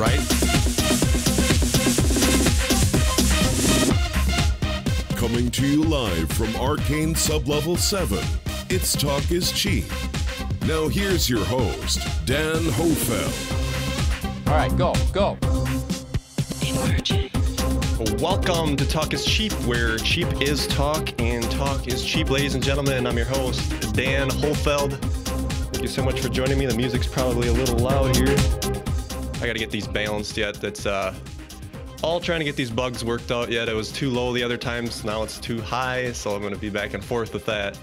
right? Coming to you live from Arcane Sublevel 7, it's Talk is Cheap. Now here's your host, Dan Hohlfeld. All right, go. Welcome to Talk is Cheap, where cheap is talk and talk is cheap, ladies and gentlemen. I'm your host, Dan Hohlfeld. Thank you so much for joining me. The music's probably a little loud here. I gotta get these balanced yet. That's all trying to get these bugs worked out yet. It was too low the other times, now it's too high, so I'm gonna be back and forth with that.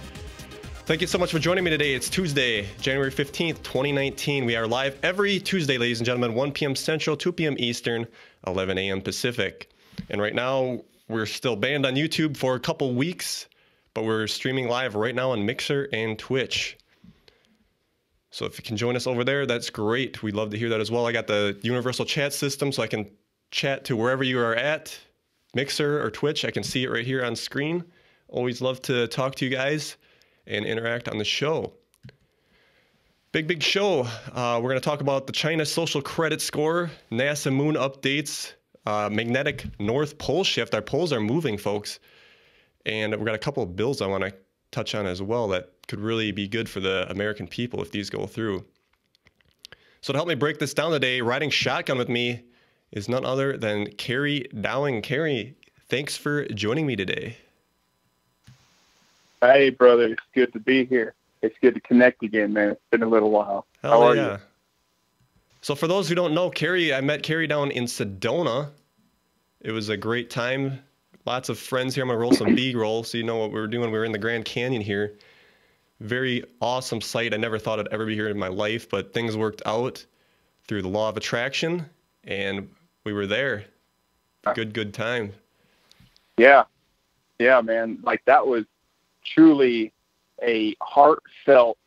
Thank you so much for joining me today. It's Tuesday, January 15th, 2019. We are live every Tuesday, ladies and gentlemen, 1 p.m. Central, 2 p.m. Eastern, 11 a.m. Pacific. And right now, we're still banned on YouTube for a couple weeks, but we're streaming live right now on Mixer and Twitch. So if you can join us over there, that's great. We'd love to hear that as well. I got the universal chat system, so I can chat to wherever you are at, Mixer or Twitch. I can see it right here on screen. Always love to talk to you guys and interact on the show. Big show. We're going to talk about the China Social Credit Score, NASA moon updates, magnetic North Pole shift. Our poles are moving, folks. And we've got a couple of bills I want to touch on as well that could really be good for the American people if these go through. So to help me break this down today, riding shotgun with me is none other than Kerry Dowding. Kerry, thanks for joining me today. Hey, brother. It's good to be here. It's good to connect again, man. It's been a little while. How are you? So for those who don't know, Kerry, I met Kerry down in Sedona. It was a great time. Lots of friends here. I'm going to roll some B-roll so you know what we were doing. We were in the Grand Canyon here. Very awesome site. I never thought I'd ever be here in my life, but things worked out through the law of attraction, and we were there. Good time. Yeah, man. Like, that was truly a heartfelt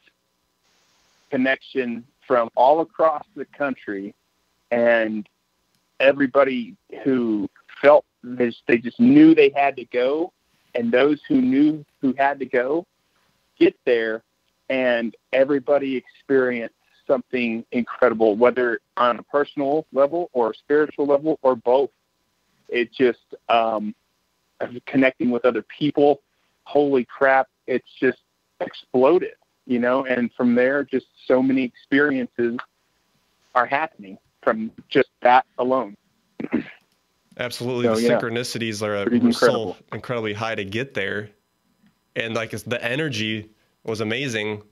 connection from all across the country, and everybody who felt this, they just knew they had to go, and those who knew who had to go get there, and everybody experienced something incredible, whether on a personal level or a spiritual level or both. It just connecting with other people. Holy crap, it's just exploded, you know, and from there, just so many experiences are happening from just that alone. Absolutely. So, the synchronicities are so incredibly high to get there. And like the energy was amazing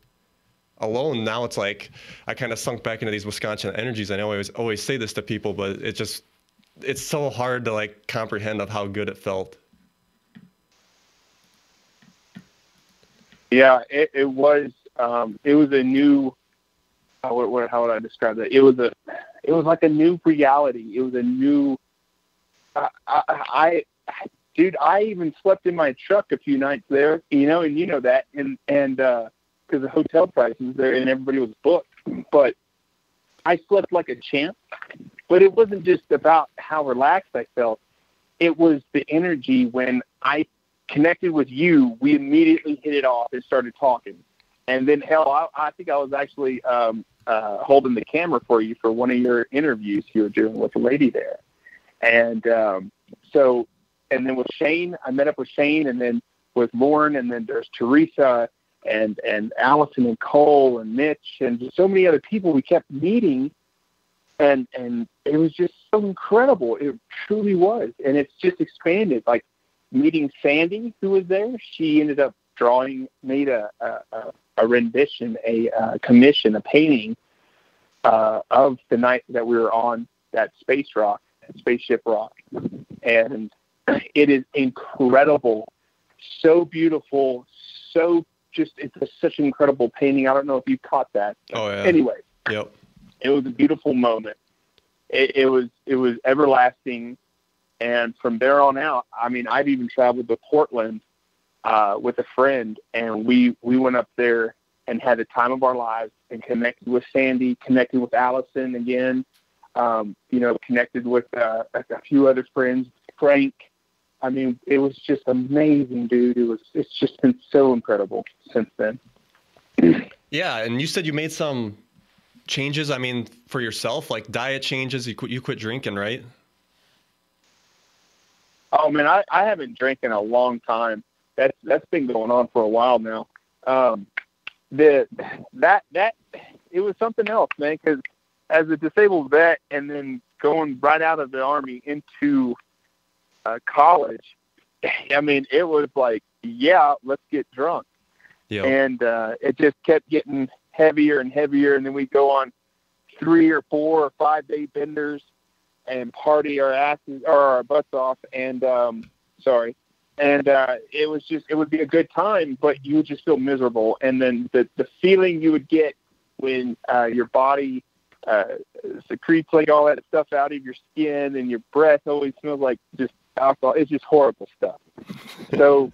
alone. Now it's like I kind of sunk back into these Wisconsin energies. I know I always say this to people, but it's so hard to like comprehend of how good it felt. Yeah, it was a new, how would I describe that? It was like a new reality. It was a new, dude, I even slept in my truck a few nights there, you know, and you know that, and because the hotel prices there and everybody was booked, but I slept like a champ. But it wasn't just about how relaxed I felt. It was the energy. When I connected with you, we immediately hit it off and started talking. And then, hell, I think I was actually holding the camera for you for one of your interviews you were doing with a lady there. And and then with Shane, I met up with Shane, and then with Lauren, and then there's Teresa and Allison and Cole and Mitch and just so many other people we kept meeting. And it was just so incredible. It truly was. And it's just expanded. Like meeting Sandy, who was there, she ended up made a rendition, a commission, a painting of the night that we were on that spaceship rock. And it is incredible, so beautiful, so it's such an incredible painting. I don't know if you caught that. Oh yeah. Anyway, yep. It was a beautiful moment. It was everlasting, and from there on out, I mean, I've even traveled to Portland with a friend, and we went up there and had the time of our lives and connected with Sandy, connected with Allison again. Connected with a few other friends, Frank. I mean, it was just amazing, dude. It's just been so incredible since then. Yeah, and you said you made some changes, I mean, for yourself, like diet changes, you quit drinking, right? Oh man, I haven't drank in a long time. That's been going on for a while now. It was something else, man, because as a disabled vet and then going right out of the Army into college, I mean, it was like, yeah, let's get drunk. Yep. And it just kept getting heavier and heavier, and then we go on 3 or 4 or 5 day benders and party our asses or our butts off. And it would be a good time, but you would just feel miserable. And then the feeling you would get when your body secretes like all that stuff out of your skin, and your breath always smells like just alcohol. It's just horrible stuff. So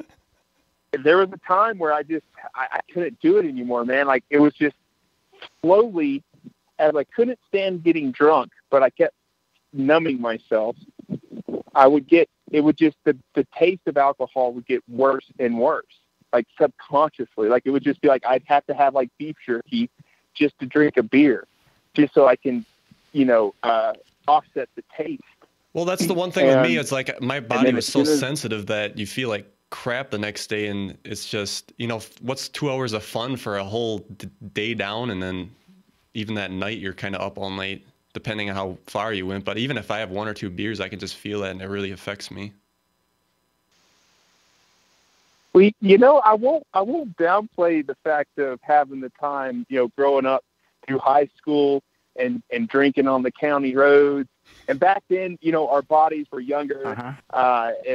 there was a time where I couldn't do it anymore, man. Like, it was just slowly, as I couldn't stand getting drunk, but I kept numbing myself. The taste of alcohol would get worse and worse, like subconsciously. Like, it would just be like, I'd have to have like beef jerky just to drink a beer, just so I can, offset the taste. Well, that's the one thing with me. It's like my body was so sensitive that you feel like crap the next day, and it's just, what's 2 hours of fun for a whole day down, and then even that night you're kind of up all night, depending on how far you went. But even if I have 1 or 2 beers, I can just feel that, and it really affects me. Well, I won't downplay the fact of having the time, growing up through high school and drinking on the county roads. And back then, our bodies were younger.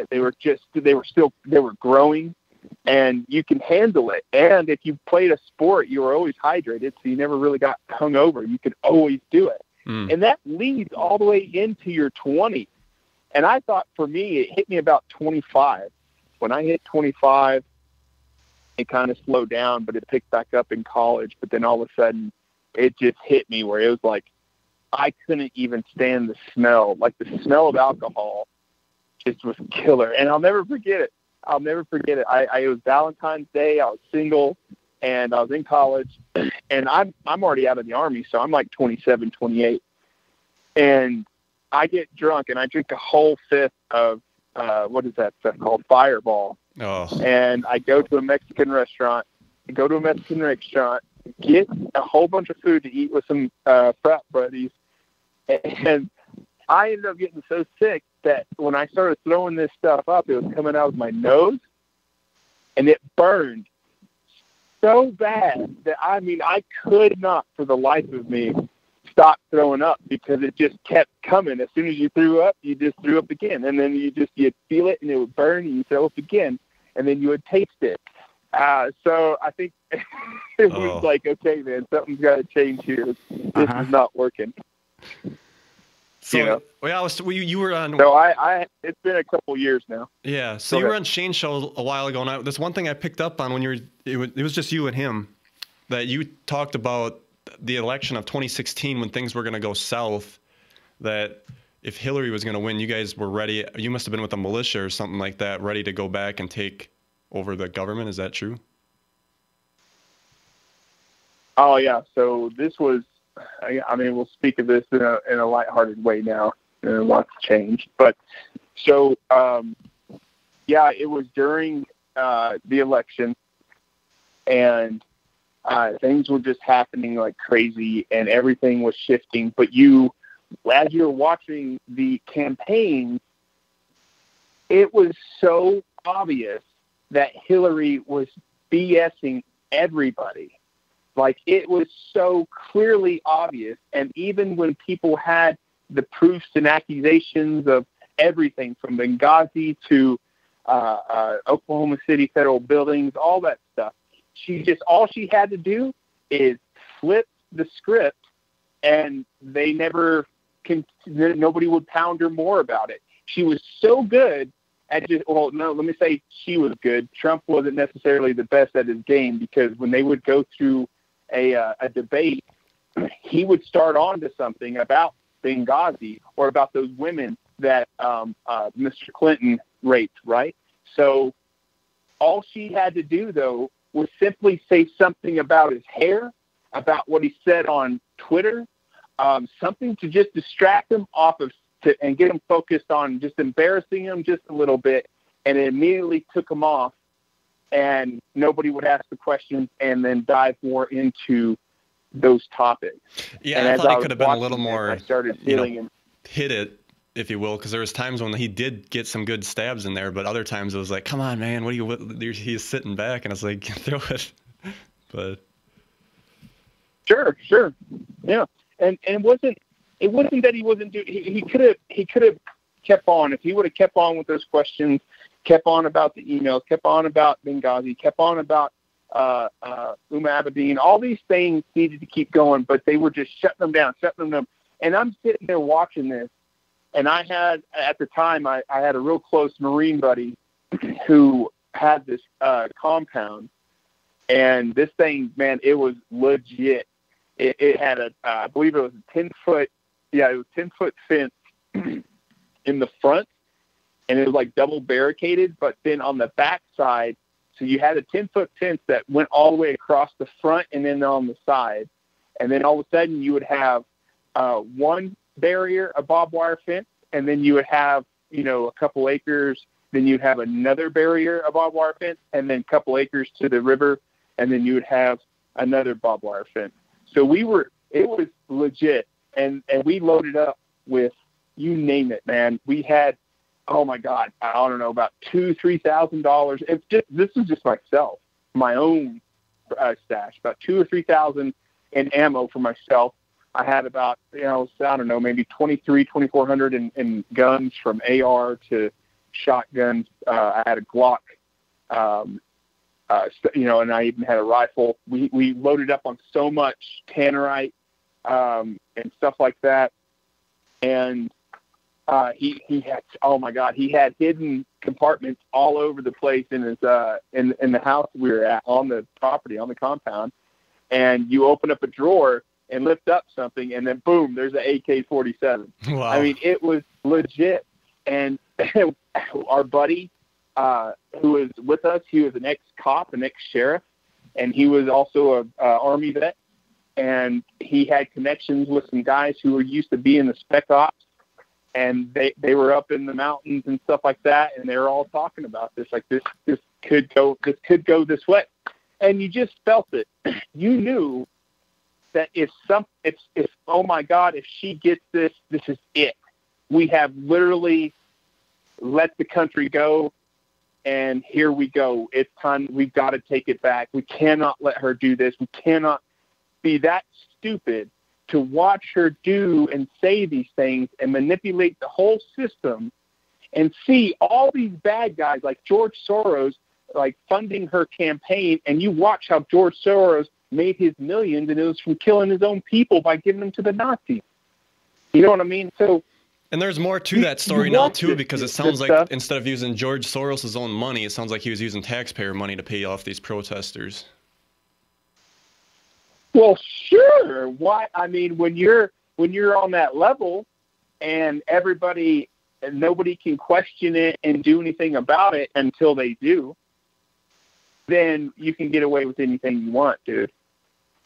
They were growing, and you can handle it. And if you played a sport, you were always hydrated, so you never really got hungover. You could always do it. And that leads all the way into your 20s. And I thought, for me, it hit me about 25. When I hit 25, it kind of slowed down, but it picked back up in college. But then all of a sudden, it just hit me where it was like, I couldn't even stand the smell. Like, the smell of alcohol just was killer. And I'll never forget it. It was Valentine's Day. I was single, and I was in college, and I'm already out of the Army, so I'm like 27, 28. And I get drunk, and I drink a whole fifth of, what is that stuff called? Fireball. Oh. And I go to a Mexican restaurant, get a whole bunch of food to eat with some frat buddies. And I ended up getting so sick that when I started throwing this stuff up, it was coming out of my nose, and it burned so bad that, I could not for the life of me stop throwing up, because it just kept coming. As soon as you threw up, you just threw up again. And then you'd feel it, and it would burn, and you'd throw up again, and then you would taste it. So I think it was like, okay, man, something's got to change here. This is not working. So, you were on. So it's been a couple years now. Yeah. So you were on Shane's show a while ago, and there's one thing I picked up on when it was just you and him, that you talked about the election of 2016 when things were going to go south, that if Hillary was going to win, you guys were ready. You must have been with a militia or something like that, ready to go back and take over the government. Is that true? Oh, yeah. So this was, we'll speak of this in a lighthearted way now. Lots changed. But so, it was during the election, and things were just happening like crazy, and everything was shifting. But as you're watching the campaign, it was so obvious that Hillary was BSing everybody. Like, it was so clearly obvious. And even when people had the proofs and accusations of everything from Benghazi to Oklahoma City federal buildings, all that stuff, all she had to do is flip the script, and nobody would pound her more about it. She was so good at let me say she was good. Trump wasn't necessarily the best at his game, because when they would go through a debate, he would start on to something about Benghazi or about those women that Mr. Clinton raped, right? So all she had to do, though, was simply say something about his hair, about what he said on Twitter, something to just distract him and get him focused on just embarrassing him just a little bit, and it immediately took him off, and nobody would ask the questions and then dive more into those topics. Yeah, and I as thought I he could have been a little more, I started feeling him. Hit it, if you will, because there was times when he did get some good stabs in there, but other times it was like, come on, man, he's sitting back, and it's like, throw it. But Sure. Yeah. And it wasn't that he wasn't doing, he could have kept on. If he would have kept on with those questions, kept on about the emails, kept on about Benghazi, kept on about Abedin, all these things needed to keep going, but they were just shutting them down. And I'm sitting there watching this, and I had, at the time, I had a real close Marine buddy who had this compound, and this thing, man, it was legit. It had I believe it was a 10-foot, it was 10-foot fence in the front, and it was like double barricaded, but then on the back side, so you had a 10-foot fence that went all the way across the front and then on the side. And then all of a sudden you would have one barrier, a barbed wire fence, and then you would have, a couple acres. Then you'd have another barrier, a barbed wire fence, and then a couple acres to the river. And then you would have another barbed wire fence. So it was legit. And we loaded up with, you name it, man. We had, oh my God, I don't know, about $2,000-3,000. This is just myself, my own stash, about $2,000 or $3,000 in ammo for myself. I had about, I don't know, maybe 2,400 in guns, from AR to shotguns. I had a Glock, and I even had a rifle. We loaded up on so much tannerite and stuff like that, and he had, oh my God, he had hidden compartments all over the place in his in the house we were at, on the property, on the compound. And you open up a drawer and lift up something, and then boom, there's an AK-47. Wow. I mean, it was legit. And our buddy who was with us, he was an ex-cop, an ex-sheriff, and he was also a Army vet. And he had connections with some guys who were used to be in the spec ops. And they were up in the mountains and stuff like that, and they were all talking about this, like this could go this way, and you just felt it. You knew that if oh my God, if she gets this is it. We have literally let the country go, and here we go. It's time. We've got to take it back. We cannot let her do this. We cannot be that stupid to watch her do and say these things and manipulate the whole system, and see all these bad guys like George Soros, like, funding her campaign. And you watch how George Soros made his millions, and it was from killing his own people by giving them to the Nazis. You know what I mean? So, and there's more to that story now too, because it sounds like instead of using George Soros' own money, it sounds like he was using taxpayer money to pay off these protesters. Well, sure. Why? I mean, when you're on that level, and nobody can question it and do anything about it until they do, then you can get away with anything you want, dude.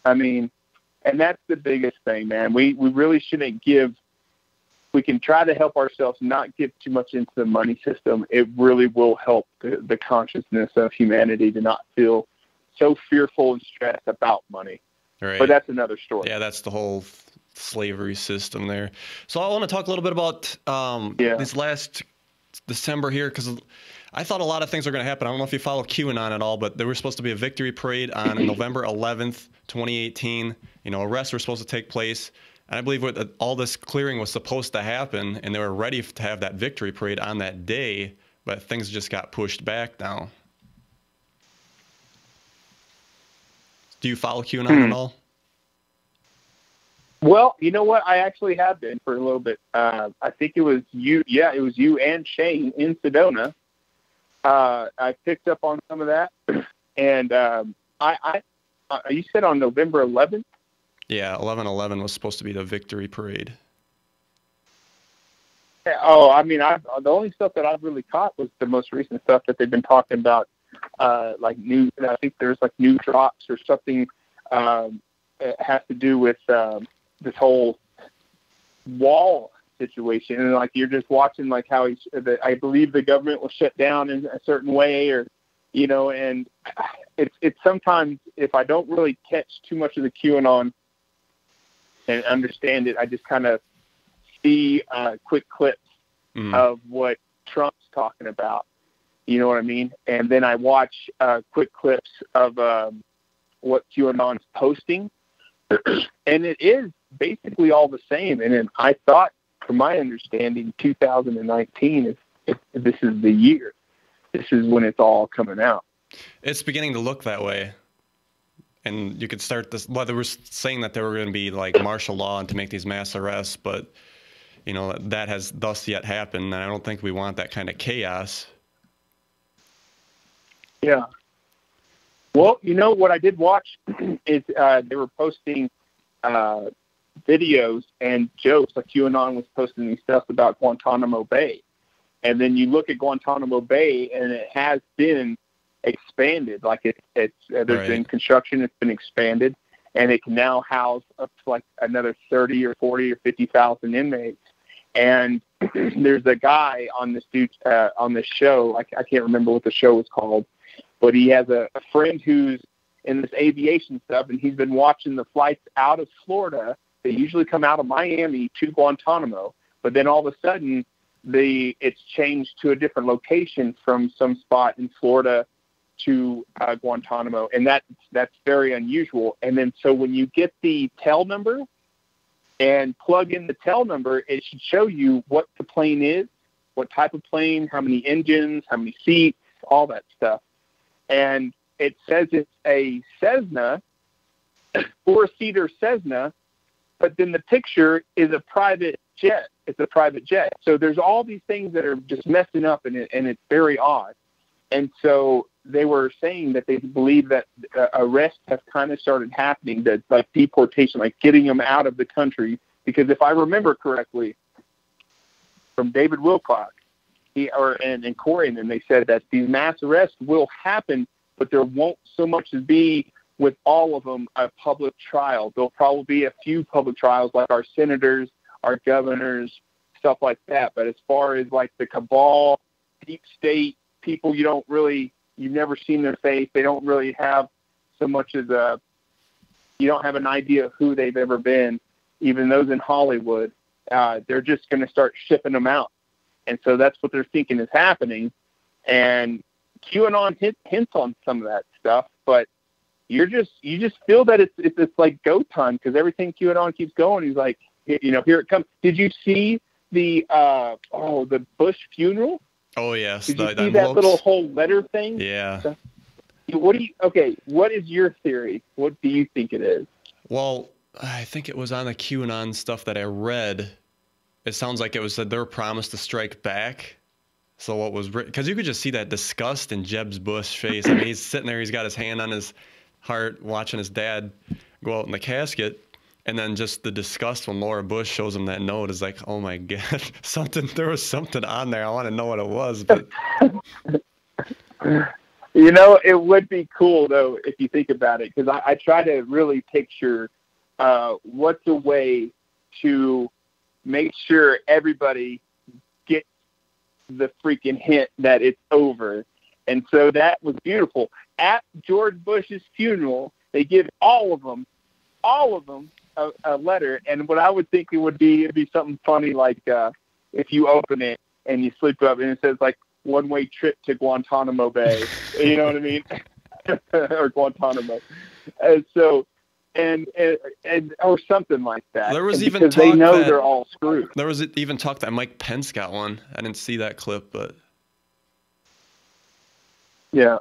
I mean, and that's the biggest thing, man. We really shouldn't give. We can try to help ourselves not give too much into the money system. It really will help the consciousness of humanity to not feel so fearful and stressed about money. Right. But that's another story. Yeah, that's the whole slavery system there. So I want to talk a little bit about this last December here, because I thought a lot of things were going to happen. I don't know if you follow QAnon at all, but there was supposed to be a victory parade on November 11th, 2018. Arrests were supposed to take place. And I believe all this clearing was supposed to happen, and they were ready to have that victory parade on that day, but things just got pushed back now. Do you follow QAnon at all? Well, you know what? I actually have been for a little bit. I think it was you. Yeah, it was you and Shane in Sedona. I picked up on some of that. And you said on November 11th? Yeah, 11/11 was supposed to be the victory parade. Oh, I mean, the only stuff that I've really caught was the most recent stuff that they've been talking about. Like new, I think there's like new drops or something has to do with this whole wall situation, and like you're just watching like how I believe the government will shut down in a certain way, or and it's sometimes if I don't really catch too much of the QAnon and understand it, I just kind of see quick clips of what Trump's talking about. You know what I mean? And then I watch quick clips of what QAnon's posting, and it is basically all the same. And then I thought, from my understanding, 2019 this is the year. This is when it's all coming out. It's beginning to look that way. And you could start this, well, they were saying that there were going to be like martial law and to make these mass arrests, but that has thus yet happened. And I don't think we want that kind of chaos. Yeah. Well, what I did watch is they were posting videos and jokes. Like QAnon was posting these stuff about Guantanamo Bay. And then you look at Guantanamo Bay, and it has been expanded. Like there's been construction, it's been expanded, and it can now house up to like another 30 or 40 or 50,000 inmates. And there's a guy on this show. I can't remember what the show was called, but he has a friend who's in this aviation stuff, and he's been watching the flights out of Florida. They usually come out of Miami to Guantanamo, but then all of a sudden it's changed to a different location from some spot in Florida to Guantanamo, and that's very unusual. And then so when you get the tail number and plug in the tail number, it should show you what the plane is, what type of plane, how many engines, how many seats, all that stuff. And it says it's a Cessna, 4-seater Cessna, but then the picture is a private jet. It's a private jet. So there's all these things that are just messing up, and it's very odd. And so they were saying that they believe that arrests have kind of started happening, that like deportation, like getting them out of the country. Because if I remember correctly, from David Wilcock, and Corey, and they said that these mass arrests will happen, but there won't so much as be with all of them a public trial. There'll probably be a few public trials, like our senators, our governors, stuff like that. But as far as like the cabal, deep state people, you've never seen their face. They don't really have so much as you don't have an idea of who they've ever been. Even those in Hollywood, they're just going to start shipping them out. And so that's what they're thinking is happening. And QAnon hints on some of that stuff, but you just feel that it's like go time, because everything QAnon keeps going. He's like, here it comes. Did you see the Bush funeral? Oh yes. Did you see that little whole letter thing? Yeah. What is your theory? What do you think it is? Well, I think it was on the QAnon stuff that I read. It sounds like it was that they were promised to strike back. So what was written, because you could just see that disgust in Jeb Bush's face. I mean, he's sitting there, he's got his hand on his heart, watching his dad go out in the casket, and then just the disgust when Laura Bush shows him that note is like, oh my God, there was something on there. I want to know what it was. But it would be cool though if you think about it, because I try to really picture what's a way to make sure everybody gets the freaking hint that it's over. And so that was beautiful. At George Bush's funeral, they give all of them a letter. And what I would think it'd be something funny, like if you open it and you slip up and it says like one-way trip to Guantanamo Bay. You know what I mean? Or Guantanamo. And so, and or something like that. There was even because talk they know that, they're all screwed. There was even talk that Mike Pence got one. I didn't see that clip, but yeah,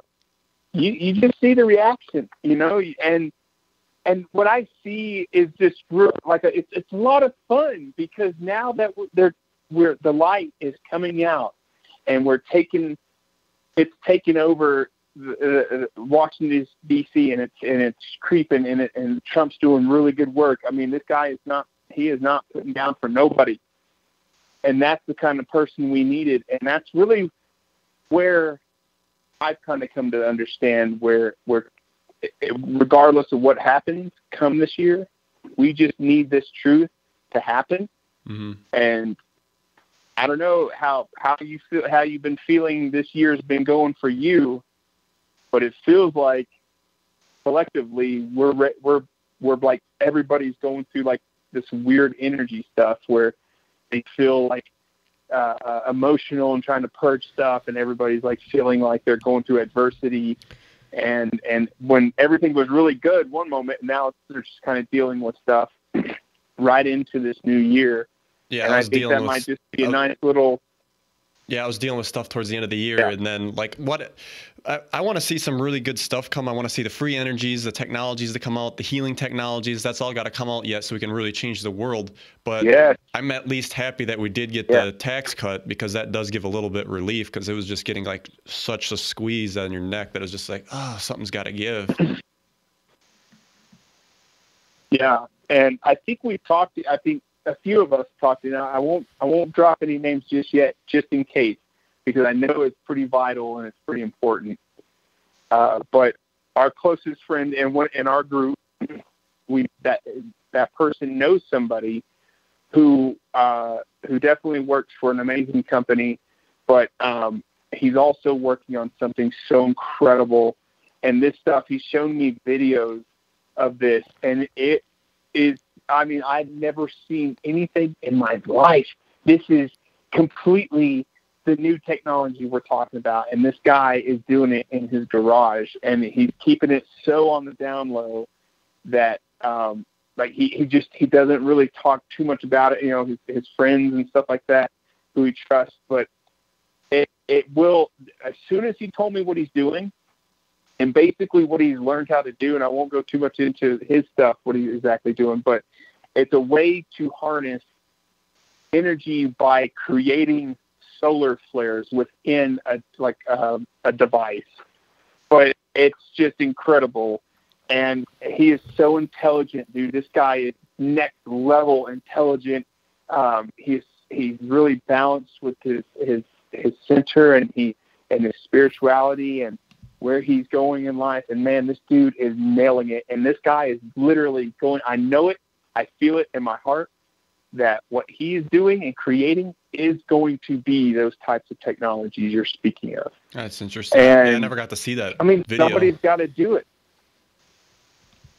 you just see the reaction, and what I see is just like it's a lot of fun, because now that the light is coming out, and it's taking over Washington D.C. and it's creeping, and Trump's doing really good work. I mean, this guy is not putting down for nobody, and that's the kind of person we needed, and that's really where I've kind of come to understand where regardless of what happens come this year, we just need this truth to happen. Mm-hmm. And I don't know how you feel, how you've been feeling this year's been going for you, but it feels like collectively we're like everybody's going through like this weird energy stuff where they feel like emotional and trying to purge stuff, and everybody's like feeling like they're going through adversity. And when everything was really good one moment, now they're just kind of dealing with stuff right into this new year. Yeah, and I think that might just be a nice little. Yeah, I was dealing with stuff towards the end of the year, and then like I want to see some really good stuff come. I want to see the free energies, the technologies that come out, the healing technologies. That's all got to come out yet, so we can really change the world. But I'm at least happy that we did get the tax cut, because that does give a little bit relief, because it was just getting like such a squeeze on your neck that it was just like, something's got to give. Yeah, and I think we talked. I think a few of us talked. I won't drop any names just yet, just in case, because I know it's pretty vital and it's pretty important. But our closest friend in our group, that person knows somebody who definitely works for an amazing company, but he's also working on something so incredible. And this stuff, he's shown me videos of this, and it is. I mean, I've never seen anything in my life. This is completely the new technology we're talking about, and this guy is doing it in his garage, and he's keeping it so on the down low that like he doesn't really talk too much about it. You know, his friends and stuff like that who he trusts, but it will, as soon as he told me what he's doing and basically what he's learned how to do, and I won't go too much into his stuff, what he's exactly doing, but it's a way to harness energy by creating solar flares within a device. But it's just incredible. And he is so intelligent, dude. This guy is next level intelligent. He's really balanced with his center and his spirituality and where he's going in life. And man, this dude is nailing it. And this guy is literally going, I know it, I feel it in my heart, that what he is doing and creating is going to be those types of technologies you're speaking of. That's interesting. And I never got to see that. I mean, video. Somebody's got to do it.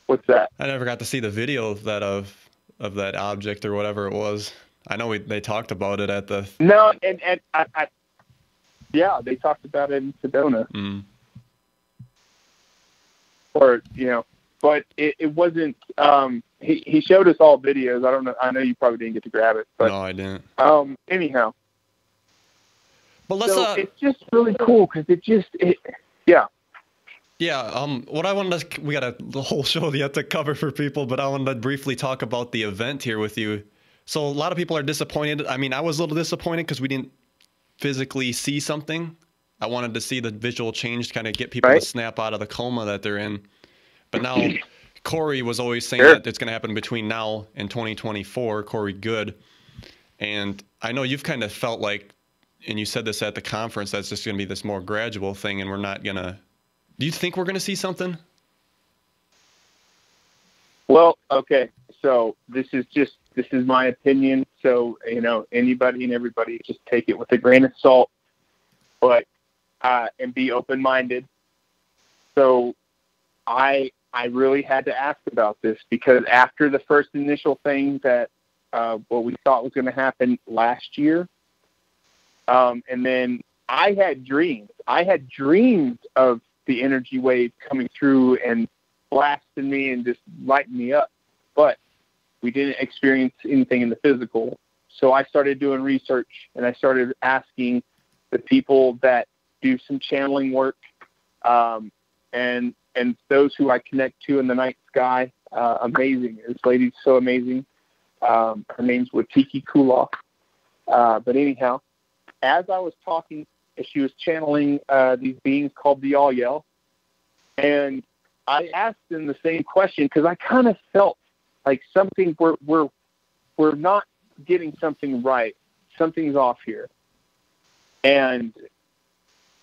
What's that? I never got to see the video of that object or whatever it was. I know they talked about it at the. No, and they talked about it in Sedona. Mm. Or but it wasn't. He showed us all videos. I don't know. I know you probably didn't get to grab it, but no, I didn't. Anyhow, but let's. It's just really cool because yeah. Yeah. What I wanted to, we got the whole show yet to cover for people, but I wanted to briefly talk about the event here with you. So a lot of people are disappointed. I mean, I was a little disappointed because we didn't physically see something. I wanted to see the visual change to kind of get people to snap out of the coma that they're in. But now Corey was always saying that it's going to happen between now and 2024, Corey Good. And I know you've kind of felt like, and you said this at the conference, that's just going to be this more gradual thing, and we're not going to. Do you think we're going to see something? Well, okay. So this is my opinion. So, anybody and everybody just take it with a grain of salt, but, and be open-minded. So I really had to ask about this because after the first initial thing that, what we thought was going to happen last year, and then I had dreams of the energy wave coming through and blasting me and just lighting me up, but we didn't experience anything in the physical. So I started doing research and I started asking the people that do some channeling work, and those who I connect to in the night sky. Amazing. This lady's so amazing. Her name's Watiki Kuloff. But anyhow, as I was talking, she was channeling these beings called the All Yell. And I asked them the same question because I kind of felt like something we're not getting something right. Something's off here. And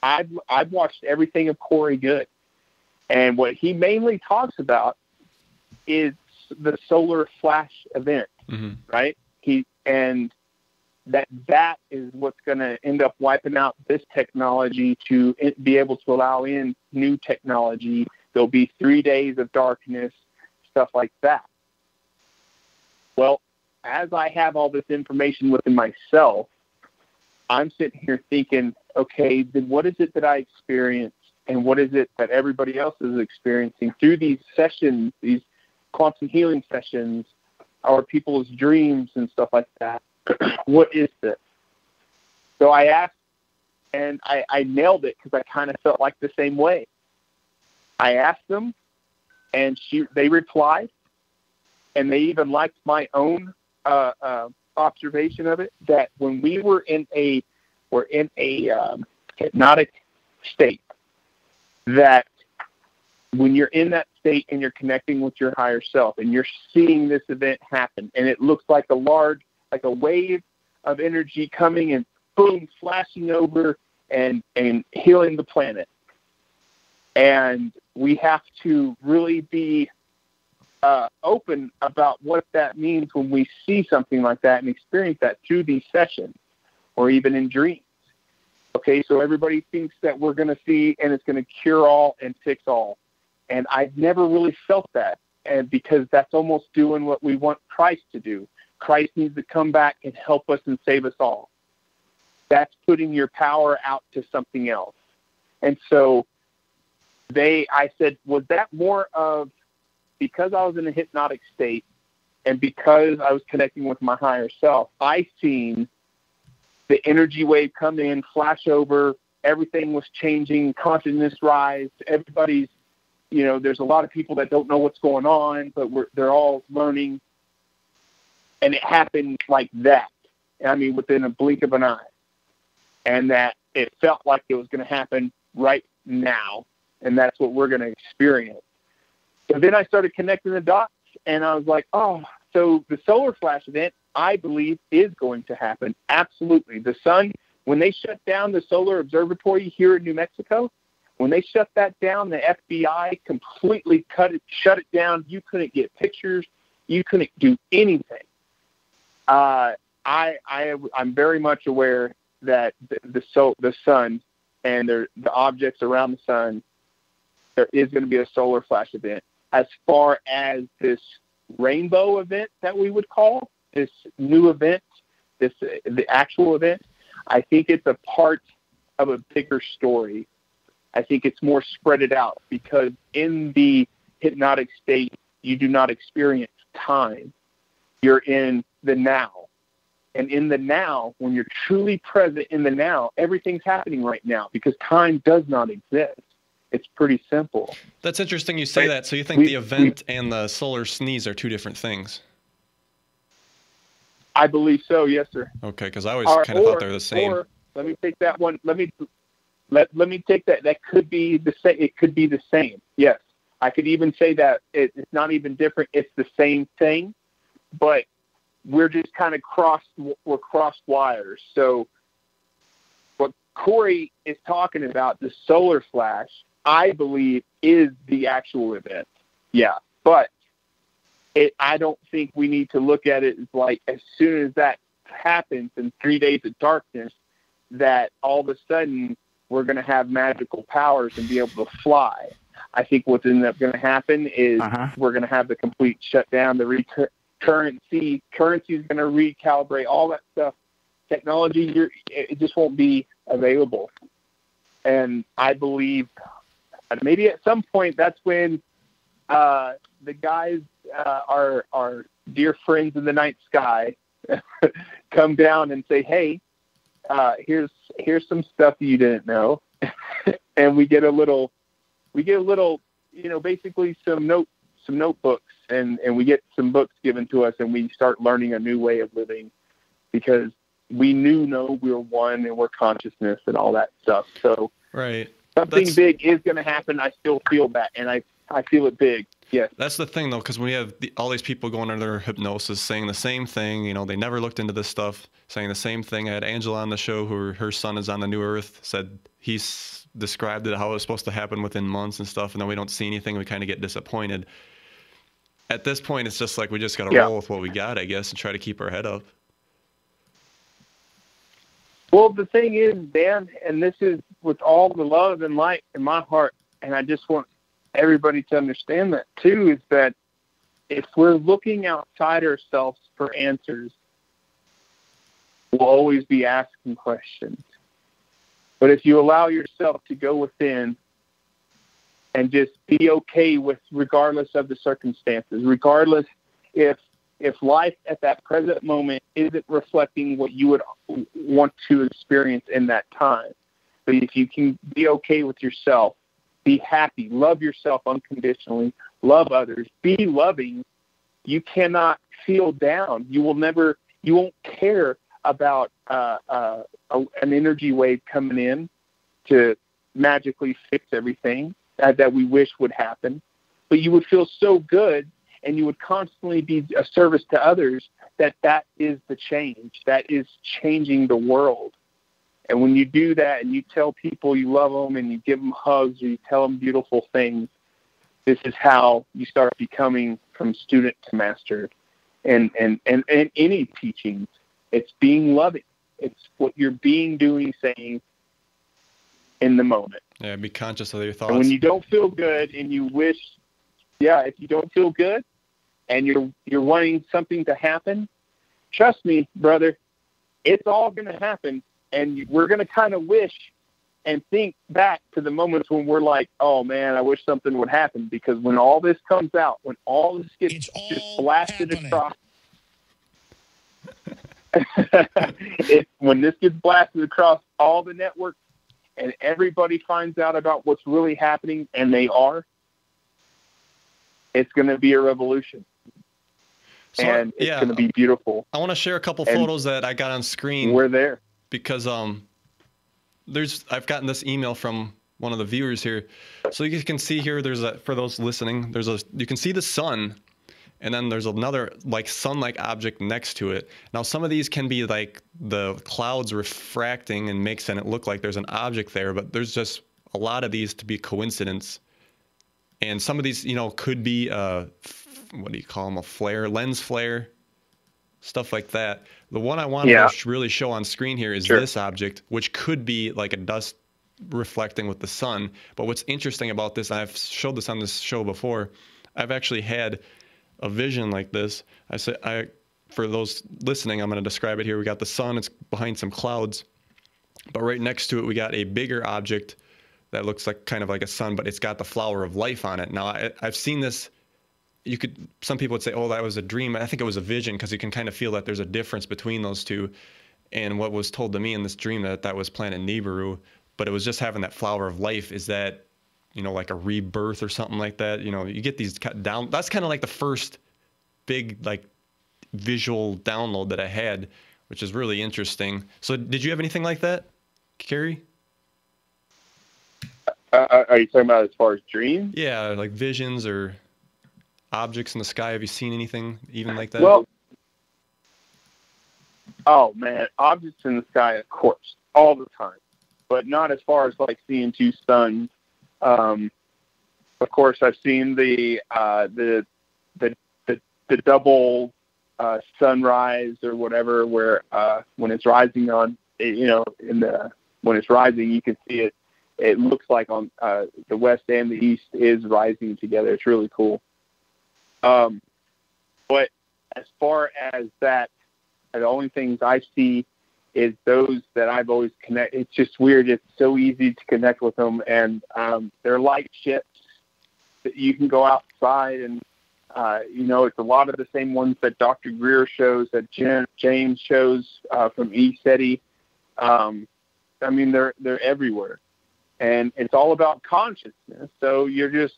I've watched everything of Corey Good. And what he mainly talks about is the solar flash event, right? That is what's going to end up wiping out this technology to be able to allow in new technology. There'll be 3 days of darkness, stuff like that. Well, as I have all this information within myself, I'm sitting here thinking, okay, then what is it that I experience, and what is it that everybody else is experiencing through these sessions, these quantum healing sessions, or people's dreams and stuff like that? What is this? So I asked, and I nailed it because I kind of felt like the same way. I asked them, and they replied, and they even liked my own observation of it, that when we're in a hypnotic state, that when you're in that state and you're connecting with your higher self and you're seeing this event happen, and it looks like a wave of energy coming and boom, flashing over and healing the planet. And we have to really be open about what that means when we see something like that and experience that through these sessions or even in dreams. Okay, so everybody thinks that we're going to see and it's going to cure all and fix all. And I've never really felt that, and because that's almost doing what we want Christ to do. Christ needs to come back and help us and save us all. That's putting your power out to something else. And so I said, was that more of, because I was in a hypnotic state and because I was connecting with my higher self, I seen the energy wave come in, flash over, everything was changing, consciousness rise, everybody's, there's a lot of people that don't know what's going on, but they're all learning. And it happened like that. I mean, within a blink of an eye. And that it felt like it was going to happen right now. And that's what we're going to experience. So then I started connecting the dots, and I was like, oh, so the solar flash event, I believe, is going to happen. Absolutely. The sun, when they shut down the solar observatory here in New Mexico, when they shut that down, the FBI completely shut it down. You couldn't get pictures. You couldn't do anything. I'm very much aware that the sun and the objects around the sun, there is going to be a solar flash event. As far as this rainbow event that we would call, this new event, the actual event, I think it's a part of a bigger story. I think it's more spread it out, because in the hypnotic state, you do not experience time. You're in the now. And in the now, when you're truly present in the now, everything's happening right now because time does not exist. It's pretty simple. That's interesting you say that. So you think the event and the solar sneeze are two different things? I believe so, yes, sir. Okay, because I always kind of thought they were the same. Or let me take that one. Let me take that. That could be the same. It could be the same. Yes, I could even say that it's not even different. It's the same thing, but we're just kind of crossed wires. So what Corey is talking about, the solar flash, I believe is the actual event. Yeah, but I don't think we need to look at it as like as soon as that happens in 3 days of darkness, that all of a sudden we're going to have magical powers and be able to fly. I think what's ended up going to happen is we're going to have the complete shutdown, the currency is going to recalibrate, all that stuff. Technology, it just won't be available. And I believe maybe at some point that's when the guys, our dear friends in the night sky, come down and say, hey, here's some stuff you didn't know. And we get a little, basically some notebooks, and we get some books given to us, and we start learning a new way of living, because we know we're one and we're consciousness and all that stuff. So right. Something big is going to happen. I still feel that, and I feel it big. Yes. That's the thing, though, because when we have all these people going under hypnosis saying the same thing, they never looked into this stuff, saying the same thing. I had Angela on the show, her son is on the New Earth, said he's described it, how it was supposed to happen within months and stuff, and then we don't see anything. We kind of get disappointed. At this point, it's just like we just got to roll with what we got, I guess, and try to keep our head up. Well, the thing is, Dan, and this is with all the love and light in my heart, and I just want everybody to understand that too, is that if we're looking outside ourselves for answers, we'll always be asking questions. But if you allow yourself to go within and just be okay with, regardless of the circumstances, regardless if life at that present moment isn't reflecting what you would want to experience in that time, but if you can be okay with yourself, be happy, love yourself unconditionally, love others, be loving, you cannot feel down. You won't care about an energy wave coming in to magically fix everything that we wish would happen. But you would feel so good, and you would constantly be a service to others, that is the change. That is changing the world. And when you do that and you tell people you love them and you give them hugs or you tell them beautiful things, this is how you start becoming from student to master. And any teachings, it's being loving. It's what you're being, doing, saying in the moment. Yeah, be conscious of your thoughts. And when you don't feel good and you wish, if you don't feel good and you're wanting something to happen, trust me, brother, it's all going to happen. And we're going to kind of wish and think back to the moments when we're like, oh, man, I wish something would happen. Because when all this comes out, when all this gets just blasted across, when this gets blasted across all the networks and everybody finds out about what's really happening, and they are, it's going to be a revolution. So, and it's going to be beautiful. I want to share a couple photos that I got on screen. We're there. Because I've gotten this email from one of the viewers here. So you can see here, for those listening, you can see the sun, and then there's another like sun-like object next to it. Now some of these can be like the clouds refracting and makes it look like there's an object there, but there's just a lot of these to be coincidence. And some of these, could be what do you call them? A flare, lens flare, stuff like that. The one I wanted to really show on screen here is this object, which could be like a dust reflecting with the sun. But what's interesting about this, I've showed this on this show before, I've actually had a vision like this. For those listening, I'm going to describe it here. We got the sun, it's behind some clouds, but right next to it, we got a bigger object that looks like kind of like a sun, but it's got the flower of life on it. Now, I've seen this. Some people would say, oh, that was a dream. I think it was a vision, because you can kind of feel that there's a difference between those two. And what was told to me in this dream, that was planet Nibiru, but it was just having that flower of life. Is that, like a rebirth or something like that? You get these cut down. That's kind of like the first big, like, visual download that I had, which is really interesting. So did you have anything like that, Kerry? Are you talking about as far as dreams? Yeah, like visions or objects in the sky. Have you seen anything even like that? Well, oh man, objects in the sky, of course, all the time, but not as far as like seeing two suns. Of course, I've seen the double sunrise or whatever, where when it's rising on, when it's rising, you can see it. It looks like on the west and the east is rising together. It's really cool. But as far as that, the only things I see is those that I've always connected. It's just weird. It's so easy to connect with them. And they're light ships that you can go outside and, it's a lot of the same ones that Dr. Greer shows, that James shows from ESETI. They're everywhere. And it's all about consciousness. So you're just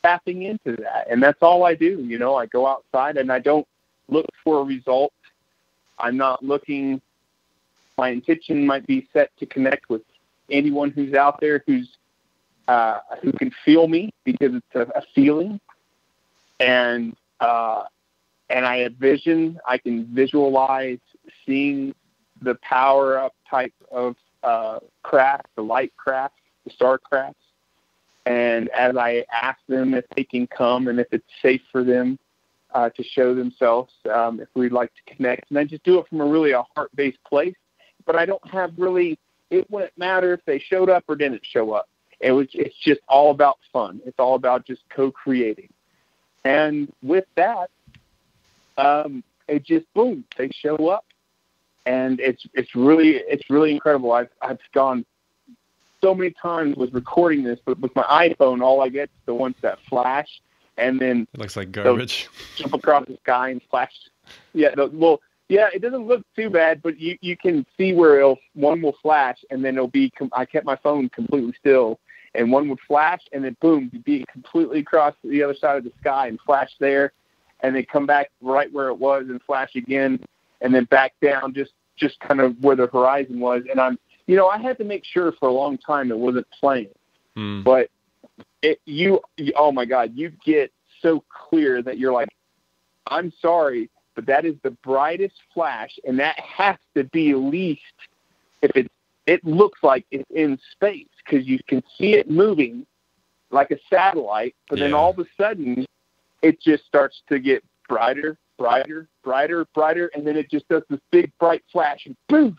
tapping into that. And that's all I do. I go outside and I don't look for a result. I'm not looking. My intention might be set to connect with anyone who's out there who can feel me, because it's a feeling. And I have vision. I can visualize seeing the power up type of craft, the light craft, the star crafts. And as I ask them if they can come and if it's safe for them to show themselves, if we'd like to connect. And I just do it from a heart-based place. But I don't have really, it wouldn't matter if they showed up or didn't show up. It's just all about fun. It's all about just co-creating. And with that, it just, boom, they show up. And it's really incredible. I've gone so many times with recording this, but with my iPhone, all I get is the ones that flash, and then it looks like garbage. Jump across the sky and flash. Yeah, it doesn't look too bad, but you can see where one will flash, and then it'll be. I kept my phone completely still, and one would flash, and then boom, be completely across the other side of the sky and flash there, and then come back right where it was and flash again, and then back down just kind of where the horizon was, and I had to make sure for a long time it wasn't playing. But oh my God, you get so clear that you're like, I'm sorry, but that is the brightest flash, and that has to be at least, if it looks like it's in space, because you can see it moving like a satellite, but then all of a sudden it just starts to get brighter, brighter, brighter, brighter, and then it just does this big bright flash, and boom!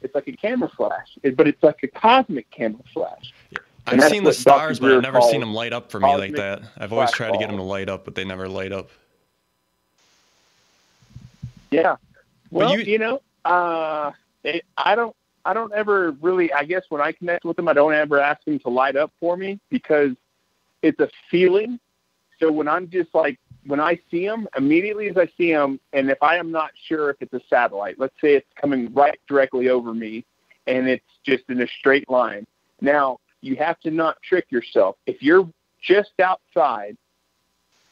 It's like a camera flash, but it's like a cosmic camera flash. Yeah. I've seen the stars, but I've never seen them light up for me like that. I've always tried to get them to light up, but they never light up. Yeah. Well, I don't ever really, I guess when I connect with them, I don't ever ask them to light up for me because it's a feeling. So when I'm just like, when I see them, immediately as I see them, and if I am not sure if it's a satellite, let's say it's coming right directly over me, and it's just in a straight line. Now, you have to not trick yourself. If you're just outside,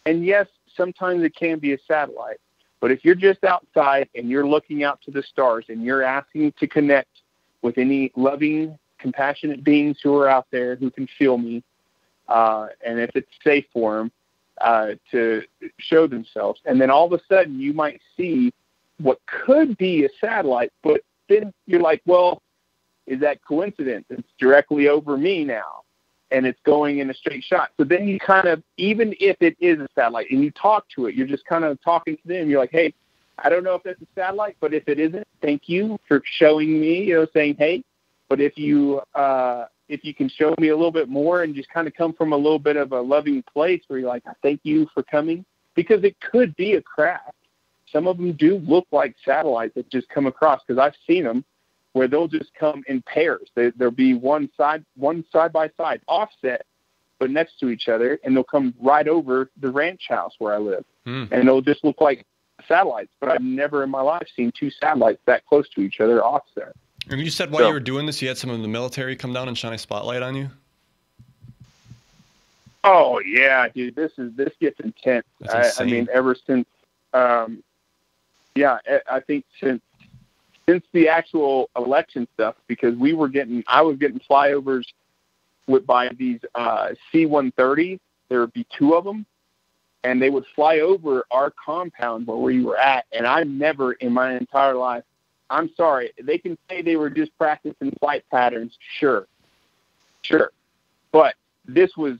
and yes, sometimes it can be a satellite, but if you're just outside and you're looking out to the stars and you're asking to connect with any loving, compassionate beings who are out there who can feel me, and if it's safe for them, to show themselves. And then all of a sudden you might see what could be a satellite, but then you're like, well, is that coincidence? It's directly over me now, and it's going in a straight shot. So then you kind of, even if it is a satellite and you talk to it, you're just kind of talking to them. You're like, hey, I don't know if that's a satellite, but if it isn't, thank you for showing me, saying, hey, but if you can show me a little bit more and just kind of come from a little bit of a loving place where you're like, I thank you for coming, because it could be a craft. Some of them do look like satellites that just come across, because I've seen them where they'll just come in pairs. There'll be one side by side, offset, but next to each other, and they'll come right over the ranch house where I live. And they'll just look like satellites, but I've never in my life seen two satellites that close to each other offset. And you said while you were doing this, you had some of the military come down and shine a spotlight on you? Oh, yeah, dude. This gets intense. I mean, ever since, I think since the actual election stuff, because I was getting flyovers by these C-130s. There would be two of them, and they would fly over our compound where we were at, and I never in my entire life, I'm sorry, they can say they were just practicing flight patterns, sure. But this was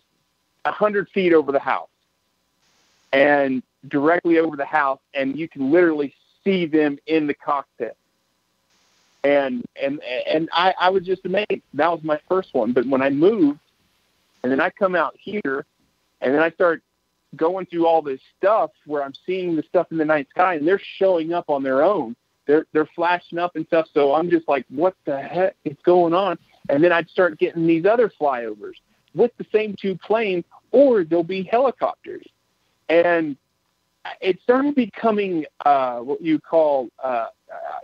100 feet over the house and directly over the house, and you can literally see them in the cockpit. And I was just amazed. That was my first one. But when I moved, and then I come out here, and then I start going through all this stuff where I'm seeing the stuff in the night sky, and they're showing up on their own. They're flashing up and stuff. So I'm just like, what the heck is going on? And then I'd start getting these other flyovers with the same two planes, or there'll be helicopters. And it started becoming what you call,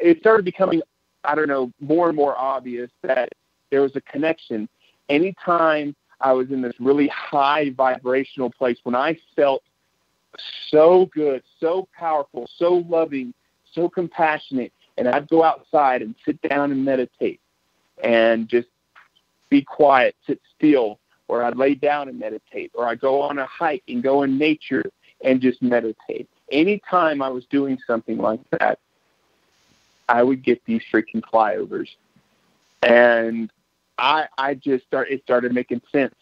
it started becoming, I don't know, more and more obvious that there was a connection. Anytime I was in this really high vibrational place, when I felt so good, so powerful, so loving, so compassionate, and I'd go outside and sit down and meditate and just be quiet, sit still, or I'd lay down and meditate, or I'd go on a hike and go in nature and just meditate. Anytime I was doing something like that, I would get these freaking flyovers. And it started making sense.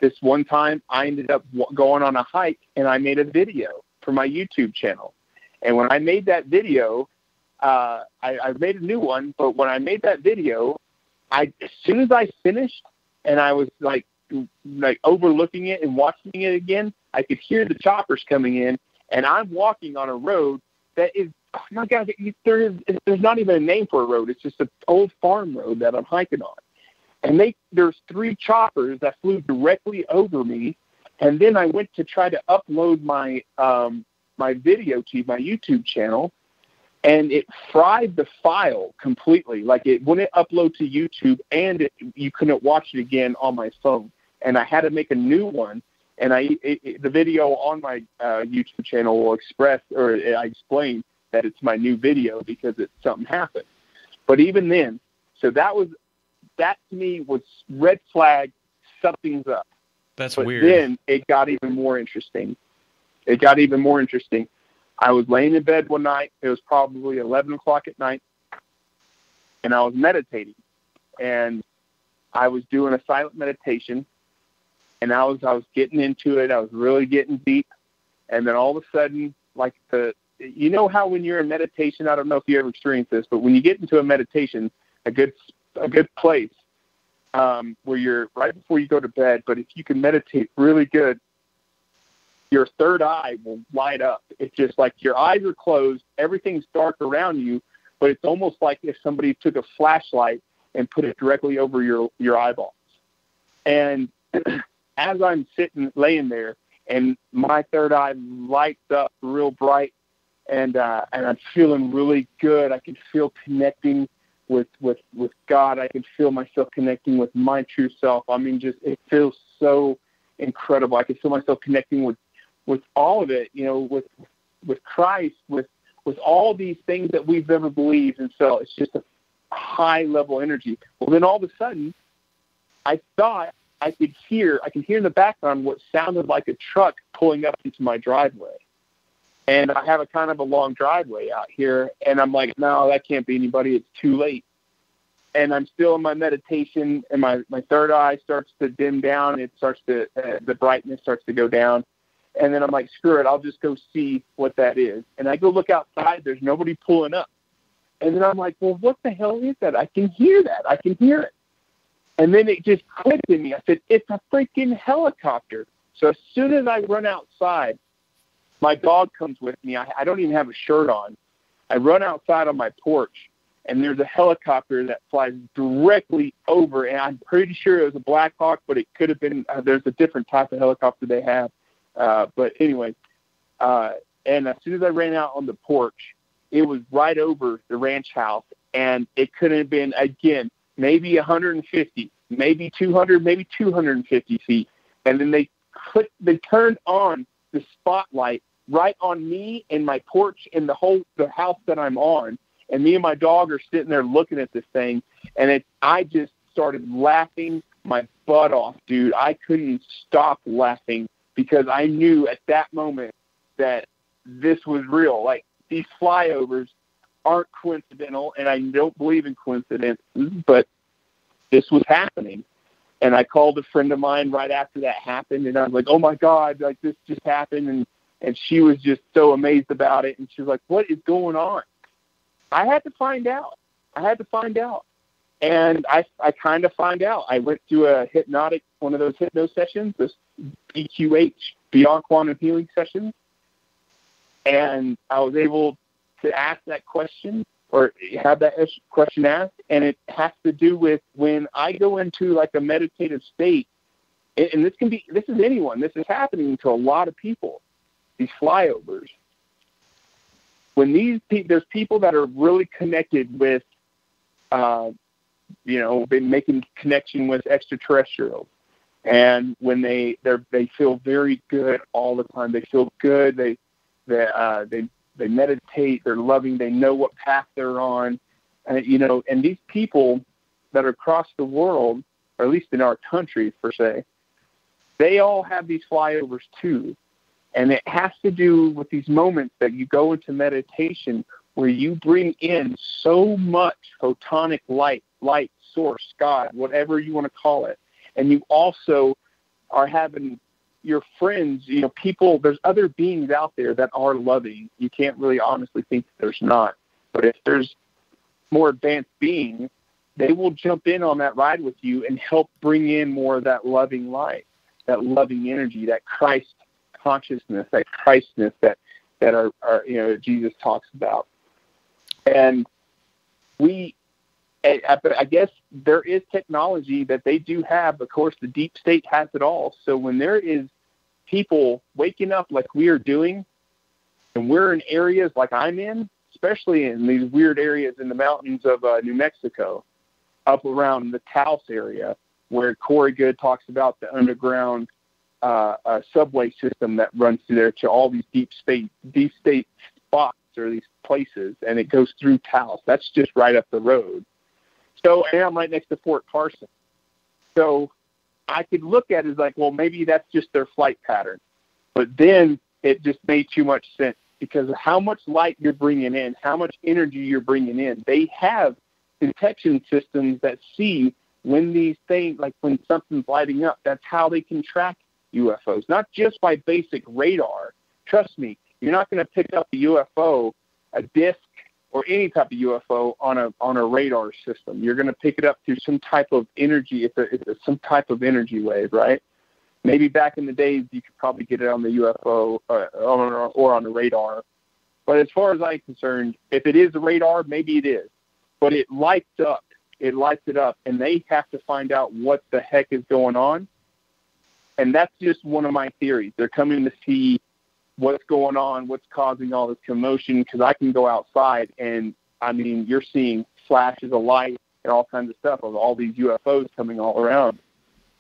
This one time I ended up going on a hike, and I made a video for my YouTube channel. And when I made that video, I made a new one, but when I made that video, as soon as I finished and I was like overlooking it and watching it again, I could hear the choppers coming in, and I'm walking on a road that is, oh my God, there's not even a name for a road. It's just an old farm road that I'm hiking on. And there's 3 choppers that flew directly over me. And then I went to try to upload my my video to my YouTube channel, and it fried the file completely. Like, it wouldn't upload to YouTube, and you couldn't watch it again on my phone. And I had to make a new one. And the video on my YouTube channel will I explain that it's my new video because something happened. But even then, so that to me was red flag, something's up. That's but weird. Then it got even more interesting. I was laying in bed one night. It was probably 11 o'clock at night, and I was meditating. And I was doing a silent meditation, and I was getting into it. I was really getting deep. And then all of a sudden, like you know how when you're in meditation, I don't know if you ever experienced this, but when you get into a meditation, a good place where you're right before you go to bed, but if you can meditate really good, your third eye will light up. It's just like your eyes are closed, everything's dark around you, but it's almost like if somebody took a flashlight and put it directly over your eyeballs. And as I'm laying there, and my third eye lights up real bright, and I'm feeling really good. I can feel connecting with God. I can feel myself connecting with my true self. I mean, it feels so incredible. I can feel myself connecting with all of it, with Christ, with all these things that we've ever believed and felt. It's just a high level energy. Well, then all of a sudden, I thought I can hear in the background what sounded like a truck pulling up into my driveway. And I have a kind of a long driveway out here, and I'm like, no, that can't be anybody. It's too late. And I'm still in my meditation, and my third eye starts to dim down. It starts to the brightness starts to go down. And then I'm like, screw it, I'll just go see what that is. And I go look outside. There's nobody pulling up. And then I'm like, well, what the hell is that? I can hear that. I can hear it. And then it just clicked in me. I said, it's a freaking helicopter. So as soon as I run outside, my dog comes with me. I don't even have a shirt on. I run outside on my porch, and there's a helicopter that flies directly over. And I'm pretty sure it was a Black Hawk, but it could have been there's a different type of helicopter they have. But anyway, and as soon as I ran out on the porch, it was right over the ranch house, and it could have been, again, maybe 150, maybe 200, maybe 250 feet. And then they turned on the spotlight right on me and my porch and the house that I'm on. And me and my dog are sitting there looking at this thing. And I just started laughing my butt off, dude. I couldn't stop laughing because I knew at that moment that this was real. Like, these flyovers aren't coincidental, and I don't believe in coincidences, but this was happening. And I called a friend of mine right after that happened, and I was like, oh my God, like, this just happened. And she was just so amazed about it. And she was like, what is going on? I had to find out. And I kind of find out. I went to one of those hypno sessions, this BQH, Beyond Quantum Healing sessions. And I was able to ask that question or have that question asked. And it has to do with when I go into like a meditative state, and this is anyone. This is happening to a lot of people, these flyovers. When there's people that are really connected with, been making connection with extraterrestrials, and when they feel very good all the time. They feel good. They meditate. They're loving. They know what path they're on, and these people that are across the world, or at least in our country per se, they all have these flyovers too. And it has to do with these moments that you go into meditation where you bring in so much photonic light, source, God, whatever you want to call it. And you also are having your friends, people, there's other beings out there that are loving. You can't really honestly think that there's not. But if there's more advanced beings, they will jump in on that ride with you and help bring in more of that loving light, that loving energy, that Christ consciousness, that Christness that are Jesus talks about. And I guess there is technology that they do have. Of course, the deep state has it all. So when there is people waking up like we are doing, and we're in areas like I'm in, especially in these weird areas in the mountains of New Mexico, up around the Taos area, where Corey Good talks about the underground subway system that runs through there to all these deep state spots or these places, and it goes through Taos. That's just right up the road. So, and I'm right next to Fort Carson. So I could look at it as like, well, maybe that's just their flight pattern. But then it just made too much sense because of how much light you're bringing in, how much energy you're bringing in. They have detection systems that see when these things, like when something's lighting up. That's how they can track UFOs, not just by basic radar. Trust me, you're not going to pick up a UFO, a disc, or any type of UFO on a radar system. You're going to pick it up through some type of energy. It's some type of energy wave, right? Maybe back in the days you could probably get it on the UFO or on the radar. But as far as I'm concerned, if it is a radar, maybe it is. But it lights up. It lights it up, and they have to find out what the heck is going on. And that's just one of my theories. They're coming to see what's going on, what's causing all this commotion, because I can go outside and, I mean, you're seeing flashes of light and all kinds of stuff of all these UFOs coming all around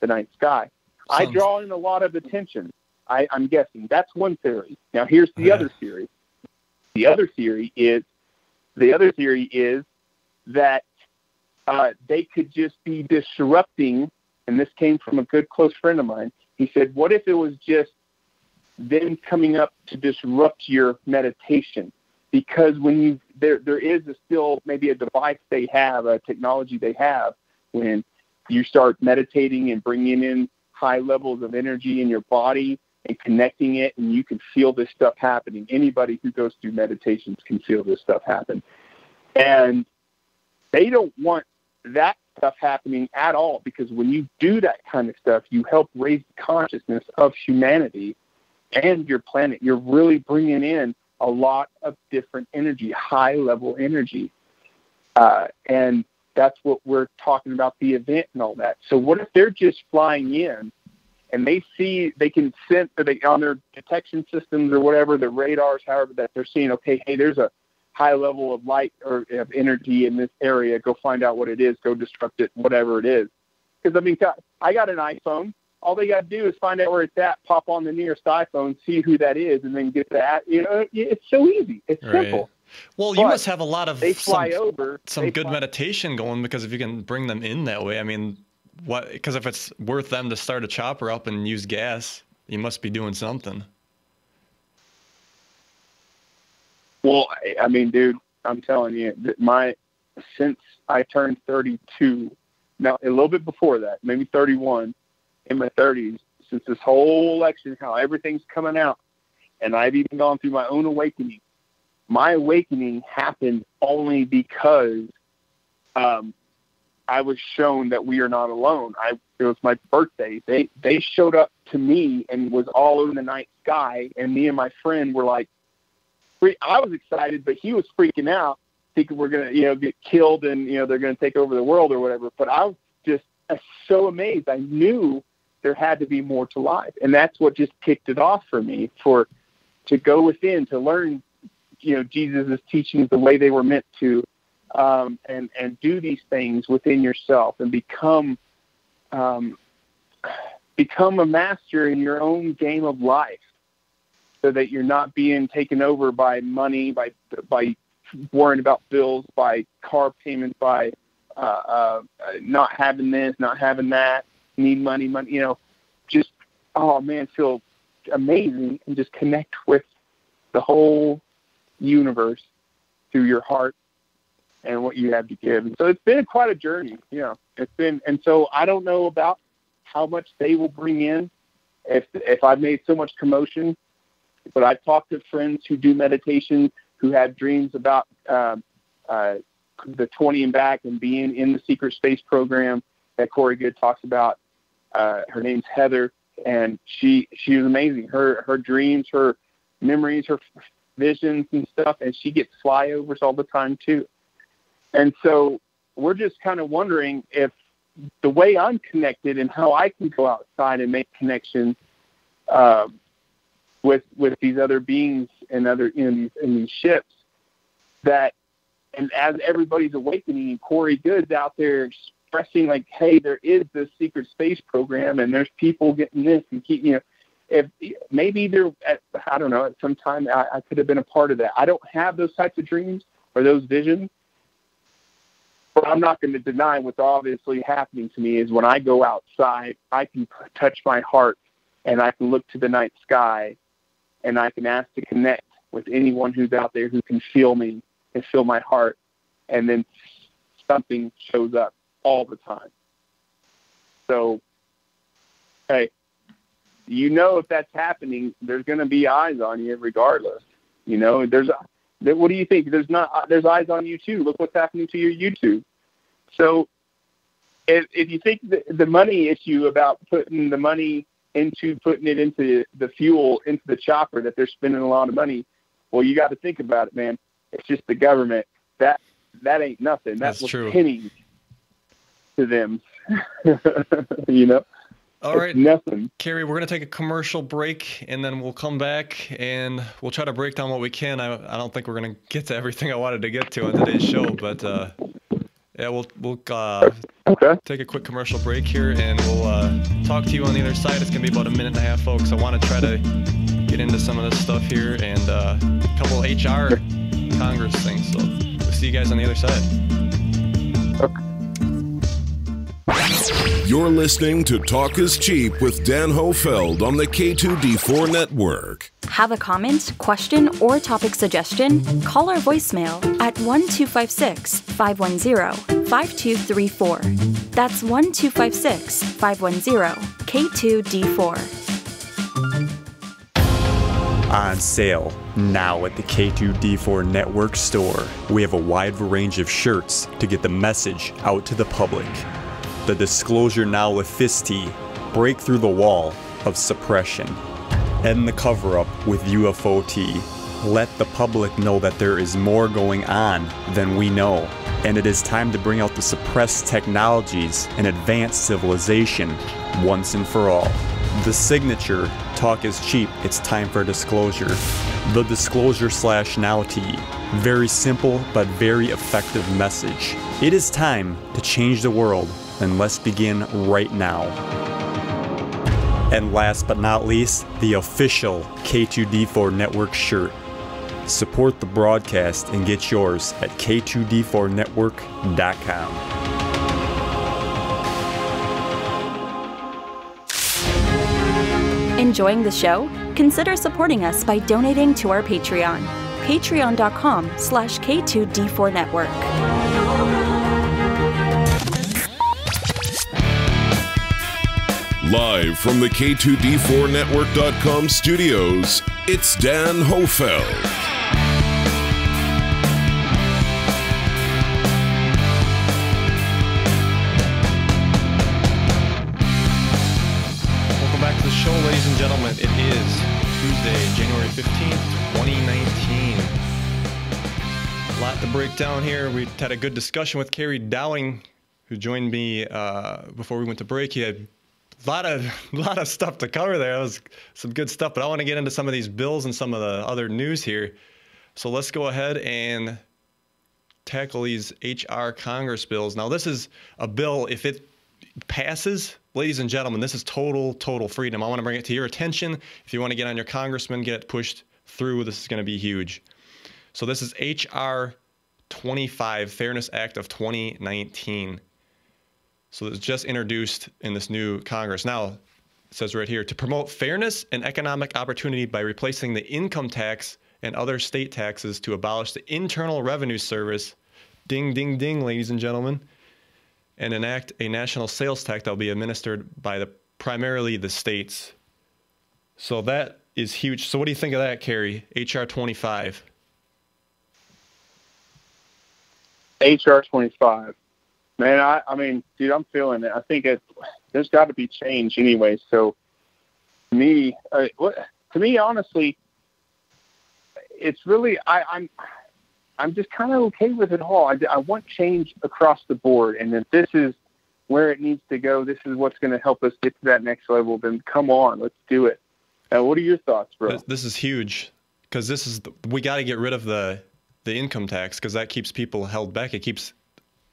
the night sky. I draw in a lot of attention, I'm guessing. That's one theory. Now, here's the other theory. The other theory is that they could just be disrupting, and this came from a good close friend of mine. He said, what if it was just them coming up to disrupt your meditation? Because when there is still maybe a device they have, a technology they have, when you start meditating and bringing in high levels of energy in your body and connecting it, and you can feel this stuff happening. Anybody who goes through meditations can feel this stuff happen. And they don't want that stuff happening at all, because when you do that kind of stuff, you help raise the consciousness of humanity and your planet. You're really bringing in a lot of different energy, high-level energy. And that's what we're talking about, the event and all that. So what if they're just flying in and they can sense, on their detection systems or whatever, the radars, however, that they're seeing, okay, hey, there's a high level of light or of energy in this area. Go find out what it is. Go disrupt it, whatever it is. Because, I mean, I got an iPhone. All they got to do is find out where it's at, pop on the nearest iPhone, see who that is, and then get that. It's so easy. It's simple. Well, you must have a lot of some good meditation going, because if you can bring them in that way, I mean, because if it's worth them to start a chopper up and use gas, you must be doing something. Well, I mean, dude, I'm telling you, since I turned 32, now a little bit before that, maybe 31, in my 30s, since this whole election, how everything's coming out, and I've even gone through my own awakening. My awakening happened only because I was shown that we are not alone. It was my birthday. They showed up to me and was all over the night sky, and me and my friend were like, I was excited, but he was freaking out, thinking we're going to, get killed and, they're going to take over the world or whatever. But I was just so amazed. I knew there had to be more to life. And that's what just kicked it off for me, to go within, to learn, Jesus' teachings the way they were meant to, and do these things within yourself and become a master in your own game of life, so that you're not being taken over by money, by worrying about bills, by car payments, by not having this, not having that, need money, just, oh man, feel amazing and just connect with the whole universe through your heart and what you have to give. And so it's been quite a journey. And so I don't know about how much they will bring in if I've made so much commotion, but I've talked to friends who do meditation, who have dreams about the 20 and back and being in the secret space program that Corey Good talks about. Her name's Heather, and she was amazing. Her dreams, her memories, her visions and stuff, and she gets flyovers all the time too. And so we're just kind of wondering if the way I'm connected and how I can go outside and make connections with these other beings and other in these ships, that, and as everybody's awakening and Corey Good's out there expressing like, hey, there is this secret space program and there's people getting this and keep, if maybe they're I don't know, at some time I could have been a part of that. I don't have those types of dreams or those visions, but I'm not going to deny what's obviously happening to me is when I go outside, I can touch my heart and I can look to the night sky and I can ask to connect with anyone who's out there who can feel me and feel my heart, and then something shows up all the time. So, hey, if that's happening, there's going to be eyes on you regardless. What do you think? There's eyes on you too. Look what's happening to your YouTube. So if you think the money issue about putting the money putting it into the fuel, into the chopper, that they're spending a lot of money, well, you got to think about it, man. It's just the government. That ain't nothing. That's true. Pennies to them. All right, nothing. Kerry, we're going to take a commercial break, and then we'll come back, and we'll try to break down what we can. I don't think we're going to get to everything I wanted to get to on today's show, but yeah, we'll take a quick commercial break here, and we'll talk to you on the other side. It's going to be about a minute and a half, folks. I want to try to get into some of this stuff here and a couple of HR Congress things. So we'll see you guys on the other side. Okay. You're listening to Talk is Cheap with Dan Hohlfeld on the K2D4 network. Have a comment, question, or topic suggestion? Call our voicemail at 1-256-510-5234. That's 1-256-510-K2D4. On sale now at the K2D4 Network store. We have a wide range of shirts to get the message out to the public. The Disclosure Now with Fisty, break through the wall of suppression. End the cover-up with UFO tea. Let the public know that there is more going on than we know, and it is time to bring out the suppressed technologies and advance civilization once and for all. The signature, Talk is Cheap, it's time for disclosure. The Disclosure/Now tea. Very simple but very effective message. It is time to change the world, and let's begin right now. And last but not least, the official K2D4 Network shirt. Support the broadcast and get yours at K2D4Network.com. Enjoying the show? Consider supporting us by donating to our Patreon. Patreon.com/K2D4Network. Live from the K2D4Network.com studios, it's Dan Hohlfeld. Welcome back to the show, ladies and gentlemen. It is Tuesday, January 15th, 2019. A lot to break down here. We had a good discussion with Kerry Dowding, who joined me before we went to break. He had a lot of stuff to cover there. That was some good stuff, but I want to get into some of these bills and some of the other news here. So let's go ahead and tackle these HR Congress bills. Now, this is a bill, if it passes, ladies and gentlemen, this is total freedom. I want to bring it to your attention. If you want to get on your congressman, get it pushed through, this is going to be huge. So this is HR 25, Fairness Act of 2019. So it's just introduced in this new Congress. Now, it says right here, to promote fairness and economic opportunity by replacing the income tax and other state taxes, to abolish the Internal Revenue Service ding, ding, ding, ladies and gentlemen, and enact a national sales tax that will be administered by primarily the states. So that is huge. So what do you think of that, Kerry? HR 25. HR 25. Man, I mean, dude, I'm feeling it. I think there's got to be change anyway. So, to me, honestly, it's really I'm just kind of okay with it all. I want change across the board, and if this is where it needs to go, this is what's going to help us get to that next level. Then come on, let's do it. What are your thoughts, bro? This is huge because we got to get rid of the income tax because that keeps people held back. It keeps.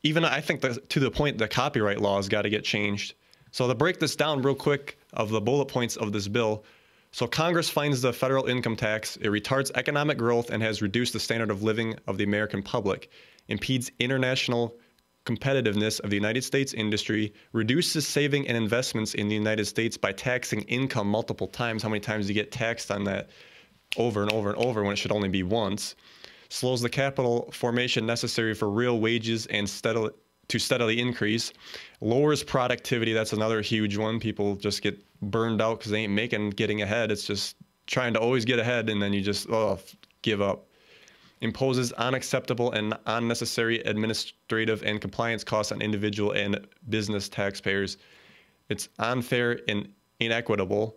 Even I think that to the point the copyright law has got to get changed. So to break this down real quick of the bullet points of this bill. So Congress finds the federal income tax. It retards economic growth and has reduced the standard of living of the American public, impedes international competitiveness of the United States industry, reduces saving and investments in the United States by taxing income multiple times. How many times do you get taxed on that over and over and over when it should only be once? Slows the capital formation necessary for real wages and steadily increase, lowers productivity. That's another huge one. People just get burned out because they ain't getting ahead. It's just trying to always get ahead, and then you just give up. Imposes unacceptable and unnecessary administrative and compliance costs on individual and business taxpayers. It's unfair and inequitable.